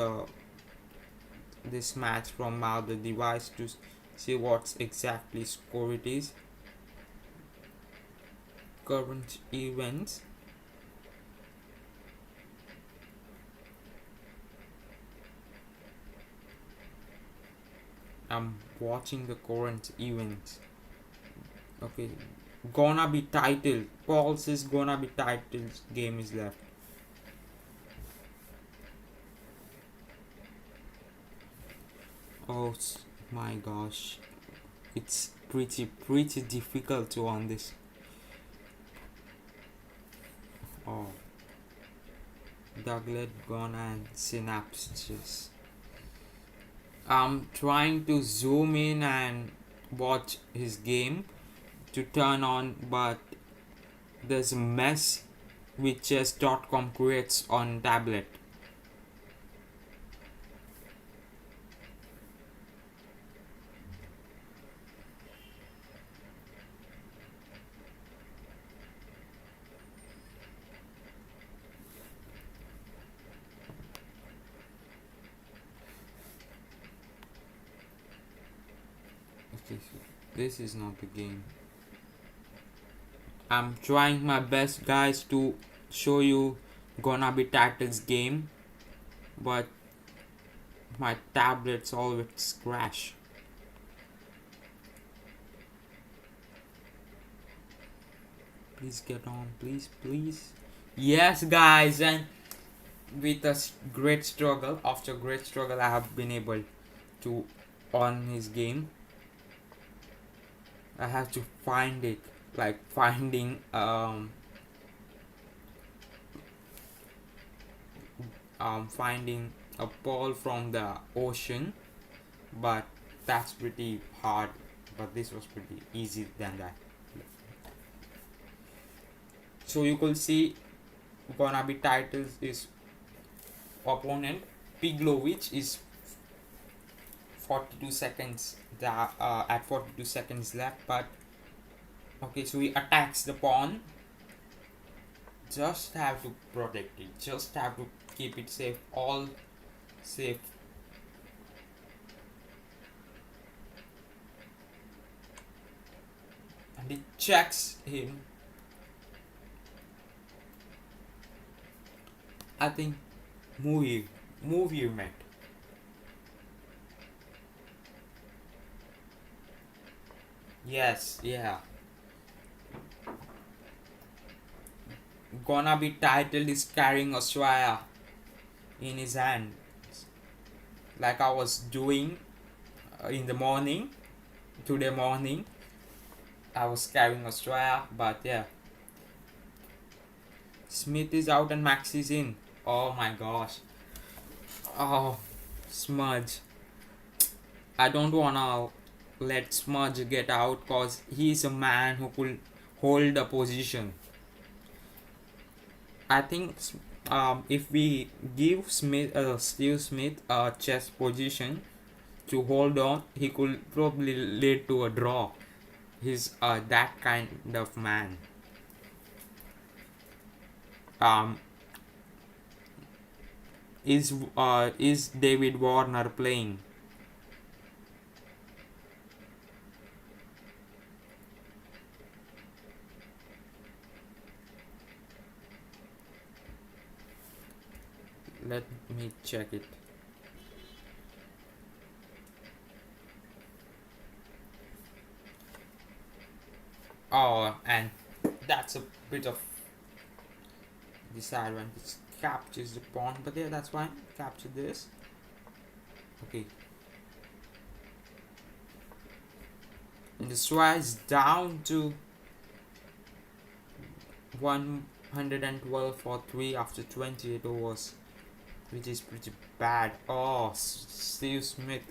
this match from my other device to see what's exactly score it is. Current events. I'm watching the current events. Okay, gonna be titled. Pulse is gonna be titled. Game is left. Oh my gosh, it's pretty difficult to on this. Oh, Douglas gone and synapses. I'm trying to zoom in and watch his game to turn on, but there's a mess which chess.com creates on tablet. Okay, so this is not the game. I'm trying my best, guys, to show you gonna be titles game, but my tablet's always crash. Please get on, please. Yes, guys, and with a great struggle, after great struggle, I have been able to on his game. I have to find it, like finding finding a pearl from the ocean, but that's pretty hard. But this was pretty easy than that. So you could see gonna be titles is opponent Piglovich is 42 seconds at 42 seconds left, but Okay, so he attacks the pawn. Just have to protect it. Just have to keep it safe. All safe. And he checks him. I think move you, mate. Yes, yeah. Gonna be titled is carrying Australia in his hand, like I was doing in the morning. Today morning, I was carrying Australia, but yeah. Smith is out and Max is in. Oh my gosh. Oh, Smudge. I don't wanna let Smudge get out cause he's a man who could hold a position. I think if we give Steve Smith a chess position to hold on, he could probably lead to a draw. He's that kind of man. Um, is David Warner playing? Let me check it. Oh, and that's a bit of disadvantage. Captures the pawn, but yeah, that's fine. Capture this. Okay. And the Swaz is down to 112 for 3 after 28 overs, which is pretty bad. Oh, Steve Smith.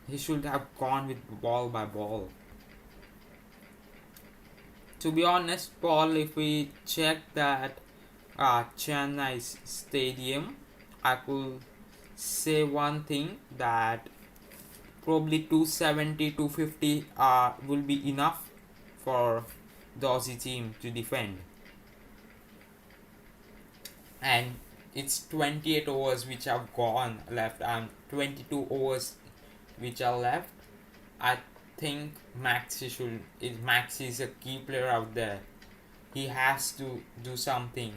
He should have gone with ball by ball. To be honest, Paul, if we check that Chennai's stadium, I could say one thing that probably 270 250 will be enough for the Aussie team to defend. And it's 28 overs which have gone left and 22 overs which are left. I think Max is a key player out there. He has to do something.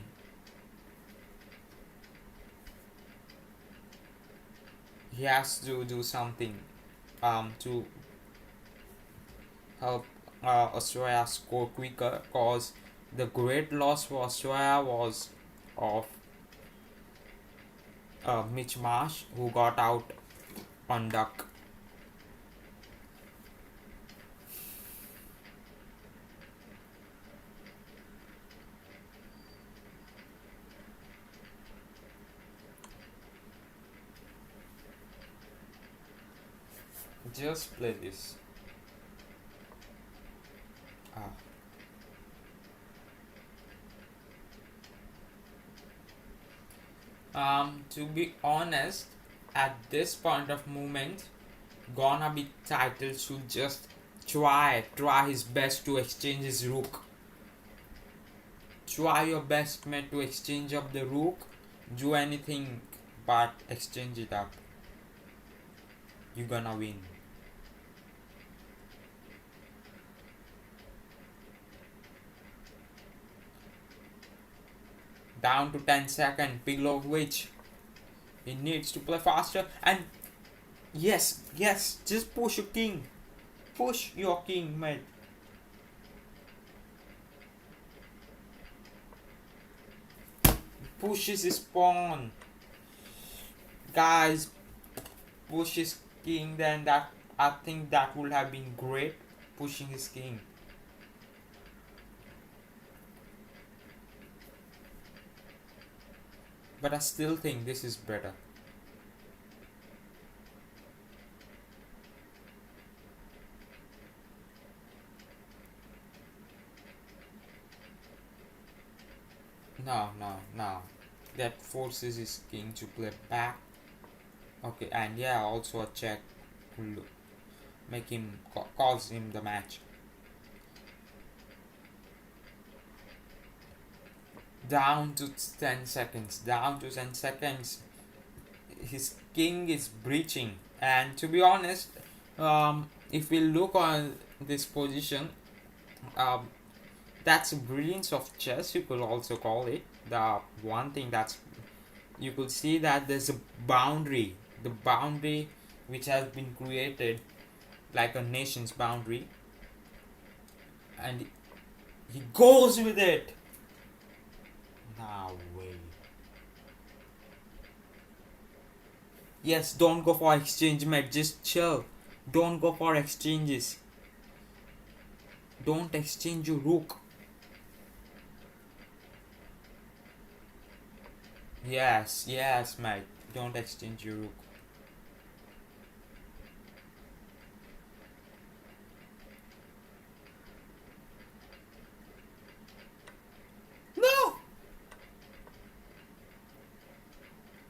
He has to do something to help Australia score quicker, cause the great loss for Australia was of Mitch Marsh, who got out on duck. Just play this. Ah. To be honest, at this point of movement, gonna be title should just try his best to exchange his rook. Try your best, mate, to exchange up the rook. Do anything but exchange it up. You're gonna win. Down to 10 seconds. Piglovich. He needs to play faster. And yes, just push your king. Push your king, mate. Pushes his pawn. Guys, push his king, then that I think that would have been great. Pushing his king. But I still think this is better. No. That forces his king to play back. Okay, and yeah, also a check will make him cause him the match. Down to 10 seconds. Down to 10 seconds. His king is breaching. And to be honest, if we look on this position, um, that's brilliance of chess, you could also call it. The one thing that's, you could see that there's a boundary, the boundary which has been created like a nation's boundary, and he goes with it. No way. Yes, don't go for exchange, mate. Just chill. Don't go for exchanges. Don't exchange your rook. Yes, yes, mate. Don't exchange your rook. No!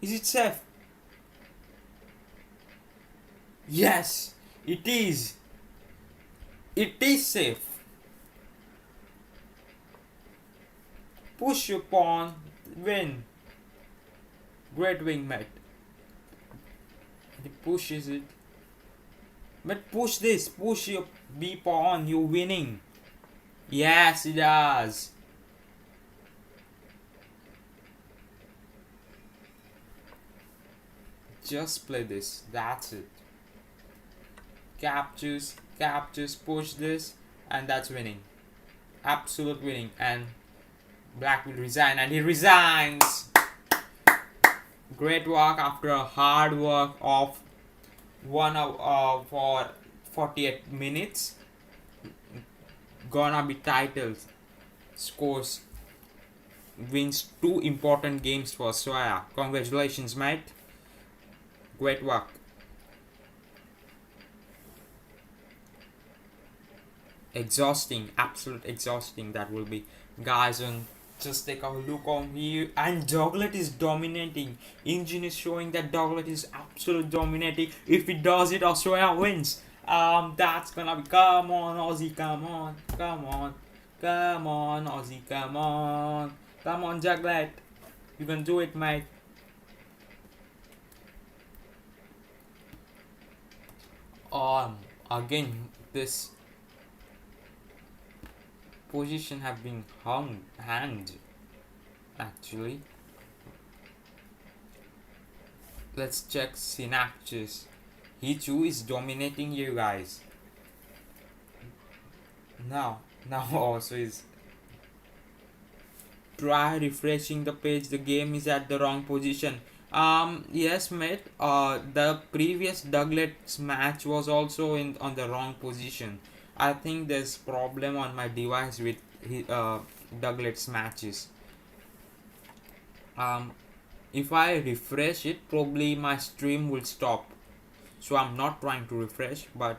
Is it safe? Yes, it is. It is safe. Push your pawn, win. Great wing, mate. He pushes it. But push this, push your b pawn, you're winning. Yes, it does. Just play this, that's it. Captures, push this, and that's winning. Absolute winning. And black will resign, and he resigns. Great work after a hard work of 1 hour for 48 minutes. Gonna be titles. Scores. Wins 2 important games for Soya. Congratulations, mate. Great work. Exhausting, absolute exhausting that will be. Guys, and just take a look on here, and Doglet is dominating. Engine is showing that Doglet is absolute dominating. If he does it, Australia wins. That's gonna be, come on Aussie, come on, Aussie, come on Doglet, you can do it, mate. Again, this position have been hanged actually. Let's check synapses. He too is dominating you guys. Now also is. Try refreshing the page, the game is at the wrong position. Yes, mate. The previous Douglet's match was also on the wrong position. I think there's problem on my device with Douglet's matches. If I refresh it, probably my stream will stop. So I'm not trying to refresh, but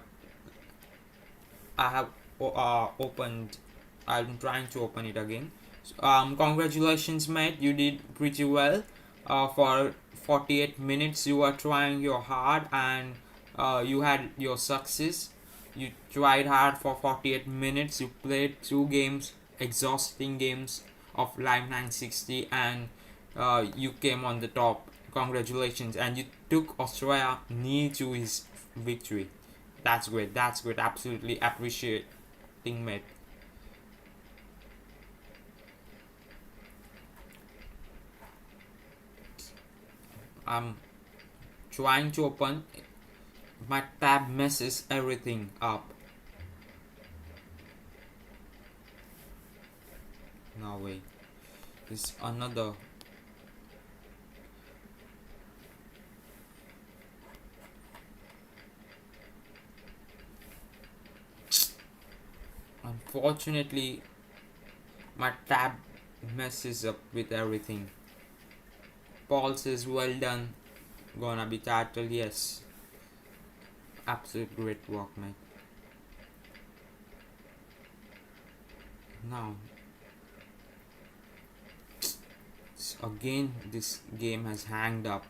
I have opened. I'm trying to open it again. Congratulations, mate. You did pretty well. For 48 minutes, you were trying your hard, and you had your success. You tried hard for 48 minutes. You played 2 games, exhausting games of Live 960, and you came on the top. Congratulations, and you took Australia near to his victory. That's great. That's great. Absolutely appreciating, mate. I'm trying to open. My tab messes everything up. No way. It's another. Unfortunately, my tab messes up with everything. Paul says, well done. Gonna be title, yes. Absolute great work, mate. Now, again, this game has hanged up.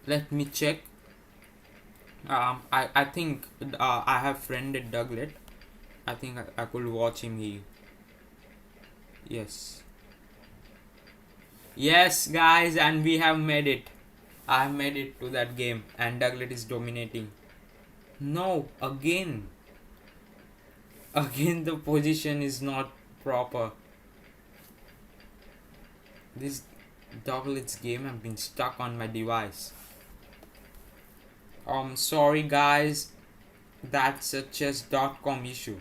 Let me check. I think I have friended Douglet. I think I could watch him here. Yes. Yes, guys, and we have made it. I have made it to that game, and Douglas is dominating. No, again. Again, the position is not proper. This Douglas game have been stuck on my device. Sorry, guys. That's a chess.com issue.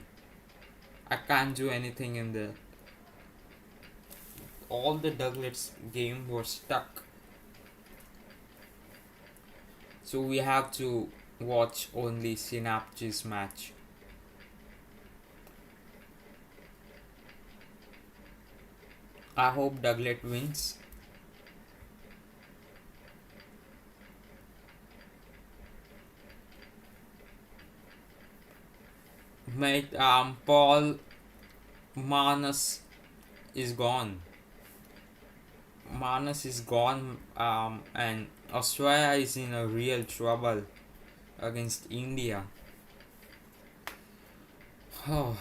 I can't do anything in there. All the Douglas game were stuck. So we have to watch only Synapse's match. I hope Douglas wins. Mate, Paul Manas is gone. Manas is gone, and Australia is in a real trouble against India. Oh.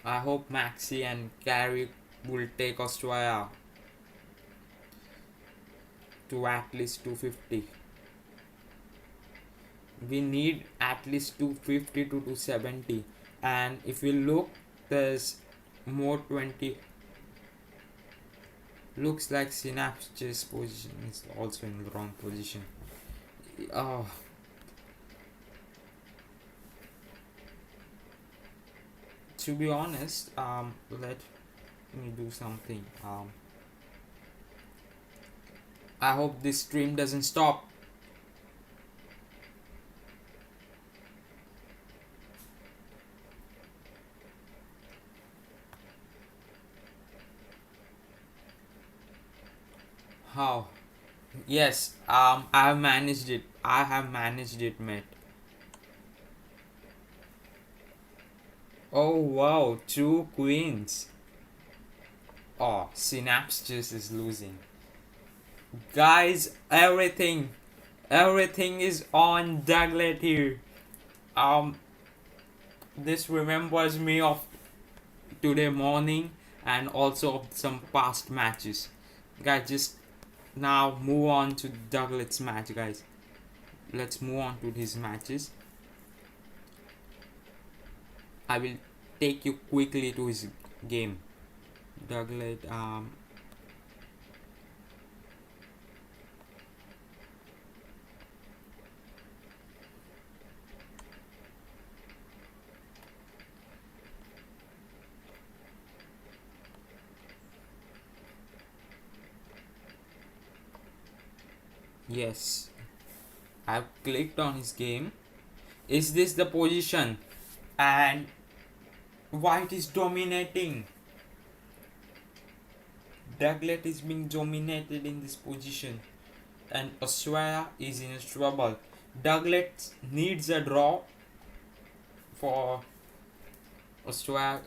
I hope Maxi and Carey will take Australia to at least 250. We need at least 250 to 270, and if you look, there's more 20. Looks like Synapse's position is also in the wrong position. Oh. To be honest, let me do something. I hope this stream doesn't stop. How? Yes, I have managed it. I have managed it, mate. Oh wow, 2 queens. Oh, Synapse just is losing. Guys, everything is on Douglas here. This remembers me of today morning and also of some past matches. Guys, just now move on to Douglas match, guys. Let's move on to his matches. I will take you quickly to his game. Douglas, yes, I've clicked on his game. Is this the position? And white is dominating. Douglas is being dominated in this position, and Australia is in trouble. Douglas needs a draw for Australia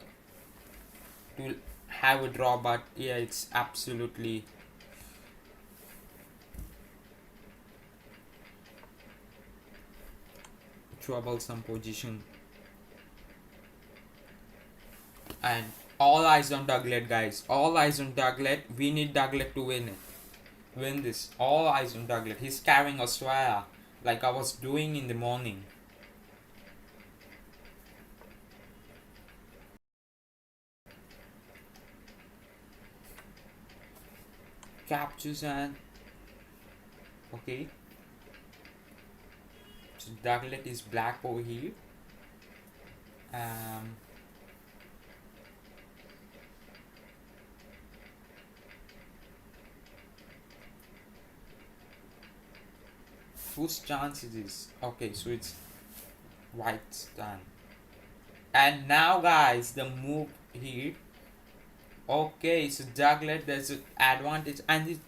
to have a draw, but yeah, it's absolutely troublesome position. And all eyes on Douglas, guys. All eyes on Douglas. We need Douglas to win it. Win this. All eyes on Douglas. He's carrying Australia like I was doing in the morning. Captures and okay. So Douglas is black over here. Whose chance it is? Okay, so it's white's done. And now, guys, the move here. Okay, so Douglas, there's an advantage, and it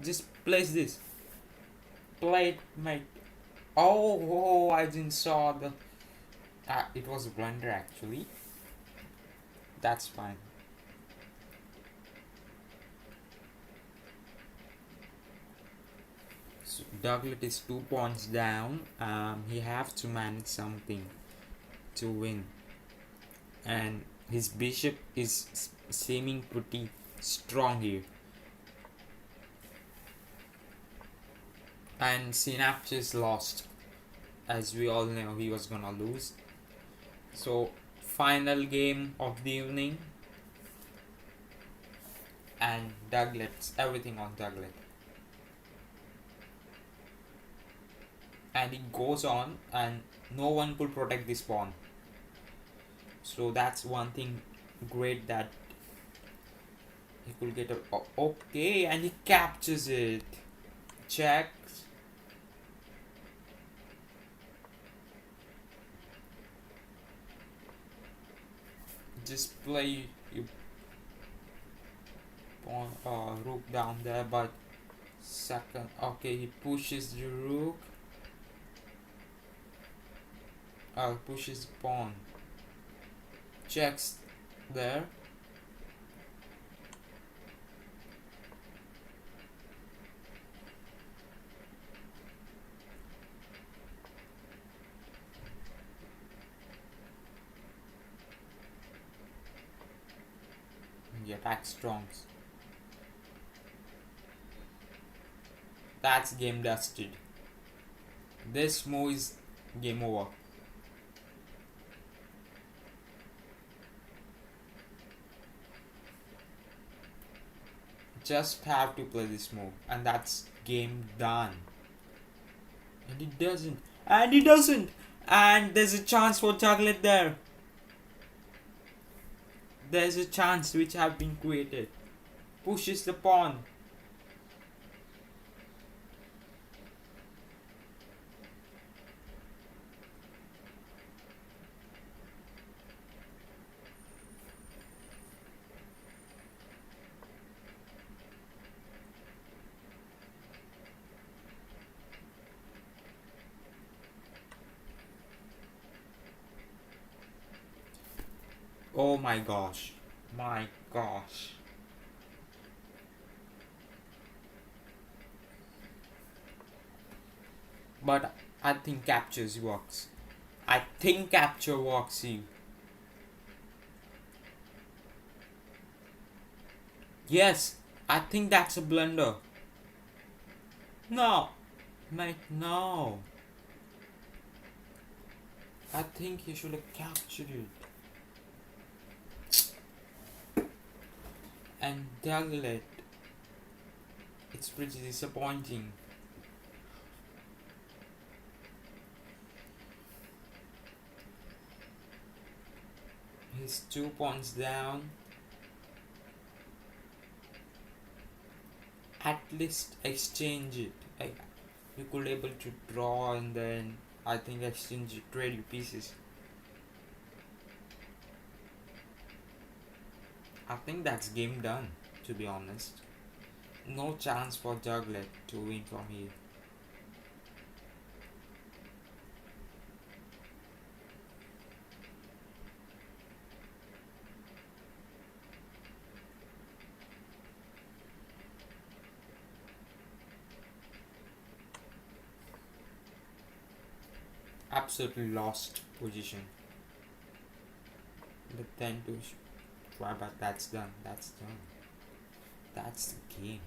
just place this. Play it, mate. Oh, I didn't saw the. It was a blunder actually. That's fine. Douglas is 2 points down. He have to manage something to win, and his bishop is seeming pretty strong here. And Synapse lost, as we all know he was gonna lose. So final game of the evening, and Douglas, everything on Douglas. And it goes on, and no one could protect this pawn. So that's one thing great, that he could get a okay, and he captures it. Checks. Just play you pawn rook down there, but second, okay, he pushes the rook. Pushes the pawn. Checks there. The attack strongs. That's game dusted. This move is game over. Just have to play this move, and that's game done. And it doesn't. And it doesn't. And there's a chance for chocolate there. There's a chance which have been created. Pushes the pawn. Oh my gosh. My gosh. But I think captures works. I think capture works here. Yes, I think that's a blunder. No. Mate, no. I think he should have captured it. And duggle it. It's pretty disappointing. He's 2 points down. At least exchange it. You could able to draw, and then I think exchange it, trade your pieces. I think that's game done, to be honest. No chance for Juglet to win from here. Absolutely lost position. But then to try, but that's done. That's done. That's the game.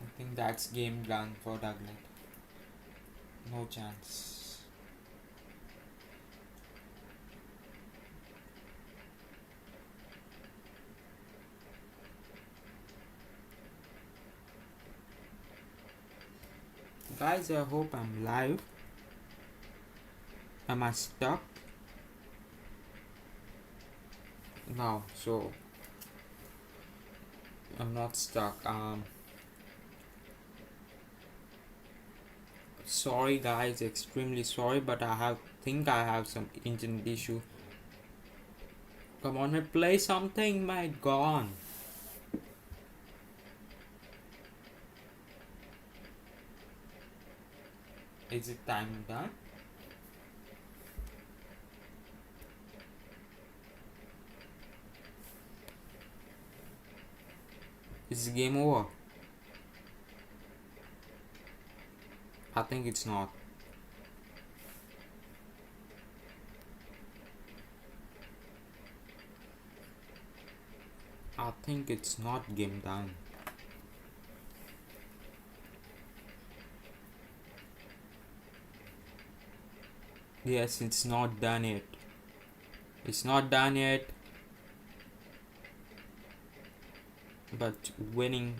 I think that's game done for Douglas. No chance. Guys, I hope I'm live. Am I stuck? No, so I'm not stuck. Sorry guys, extremely sorry, but I think I have some internet issue. Come on, and play something, my gone. Is it time done? Is the game over? I think it's not. I think it's not game done. Yes, it's not done yet. It's not done yet. But winning.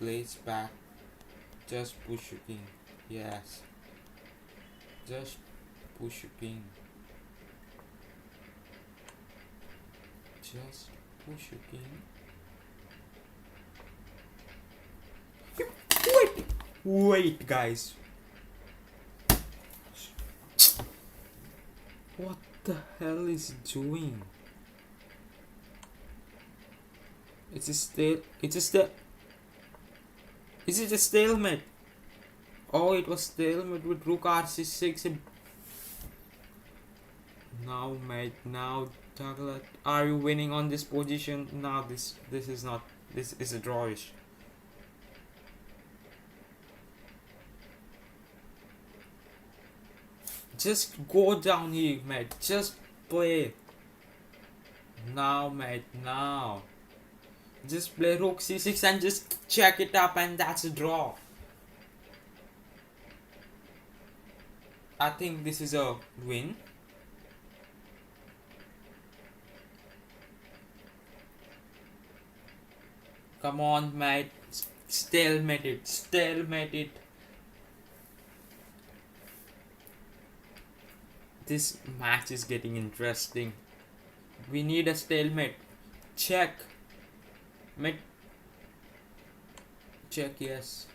Place back. Just push your king. Yes. Just push your king. Just push your king. Wait, guys. What the hell is it doing? It's a stale. Is it a stalemate? Oh, it was stalemate with rook r6. Now, mate. Now, Douglas, are you winning on this position? No, this is not. This is a drawish. Just go down here, mate. Just play. Now, mate. Now. Just play rook c6 and just check it up, and that's a draw. I think this is a win. Come on, mate. Stalemate it. Stalemate it. This match is getting interesting. We need a stalemate. Check. Mate. Check, yes.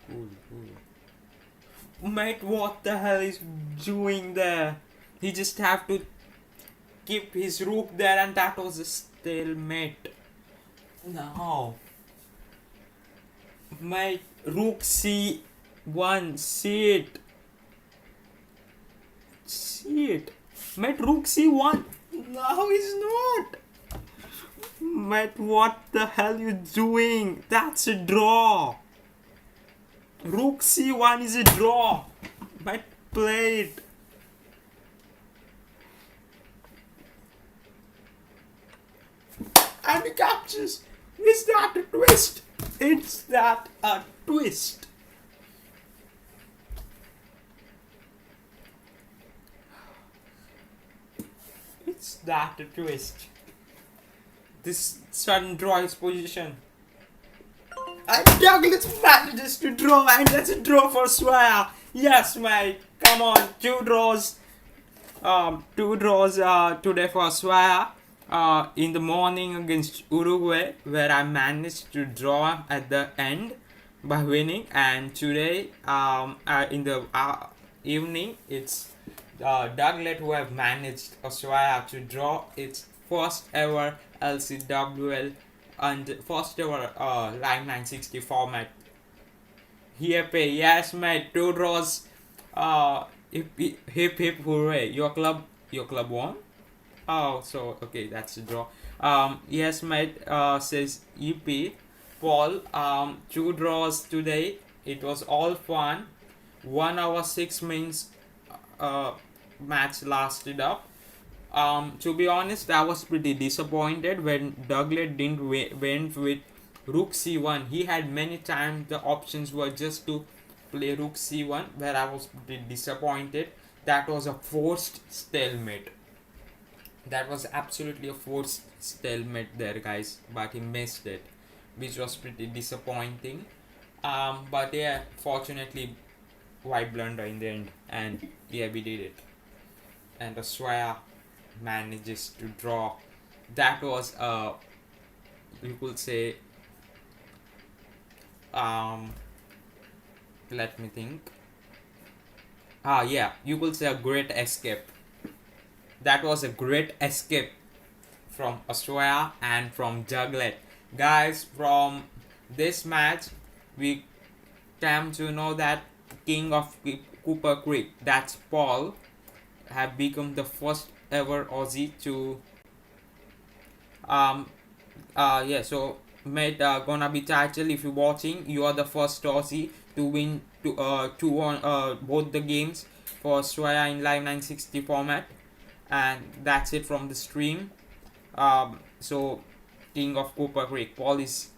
Cool. Mate, what the hell is doing there? He just have to keep his rook there, and that was a stalemate. No. Mate, rook c1, see it. See it. Mate, rook c1. No, he's not. Mate, what the hell you doing? That's a draw. Rook c1 is a draw. Mate, play it. And he captures. Is that a twist? It's that a twist. It's that a twist. This sudden draw his position. And Douglas manages to draw, and that's a draw for Swire. Yes, mate. Come on, two draws. Today for Swire. In the morning against Uruguay, where I managed to draw at the end by winning, and today in the evening, it's Douglas who have managed Australia to draw its first ever Lcwl and first ever Live 960 format. Here, yes, mate, two draws hip hip hooray! Your club won. Oh, so okay, that's a draw. Yes, mate. Says EP. Paul. Two draws today. It was all fun. 1 hour 6 minutes. Uh, match lasted up. To be honest, I was pretty disappointed when Douglas didn't went with Rook C1. He had many times the options were just to play Rook C1, where I was pretty disappointed. That was a forced stalemate. That was absolutely a forced stalemate there, guys. But he missed it, which was pretty disappointing. But yeah, fortunately, white blunder in the end, and yeah, we did it. And Australia manages to draw. That was you could say, um let me think. Yeah, you could say a great escape. That was a great escape from Australia and from Juglet. Guys, from this match, we came to know that King of Cooper Creek, that's Paul, have become the first ever Aussie to um yeah, so mate, gonna be title. If you're watching, you are the first Aussie to win to on both the games for Australia in live 960 format. And that's it from the stream. So King of Cooper Creek, Paul is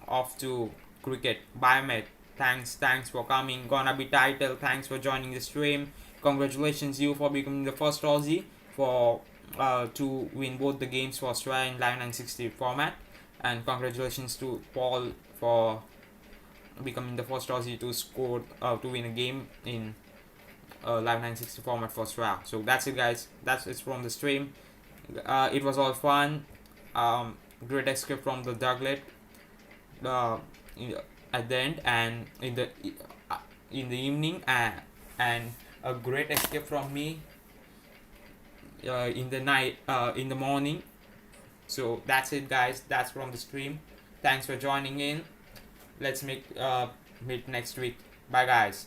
off to cricket. Bye, mate. Thanks for coming. Gonna be title. Thanks for joining the stream. Congratulations you for becoming the first Aussie for to win both the games for Australia in live 960 format. And congratulations to Paul for becoming the first Aussie to score to win a game in live 960 format for Australia. So that's it, guys. That's it from the stream. It was all fun. Great escape from the Douglet at the end, and in the evening, and a great escape from me in the night, in the morning. So that's it, guys. That's from the stream. Thanks for joining in. Let's meet next week. Bye, guys.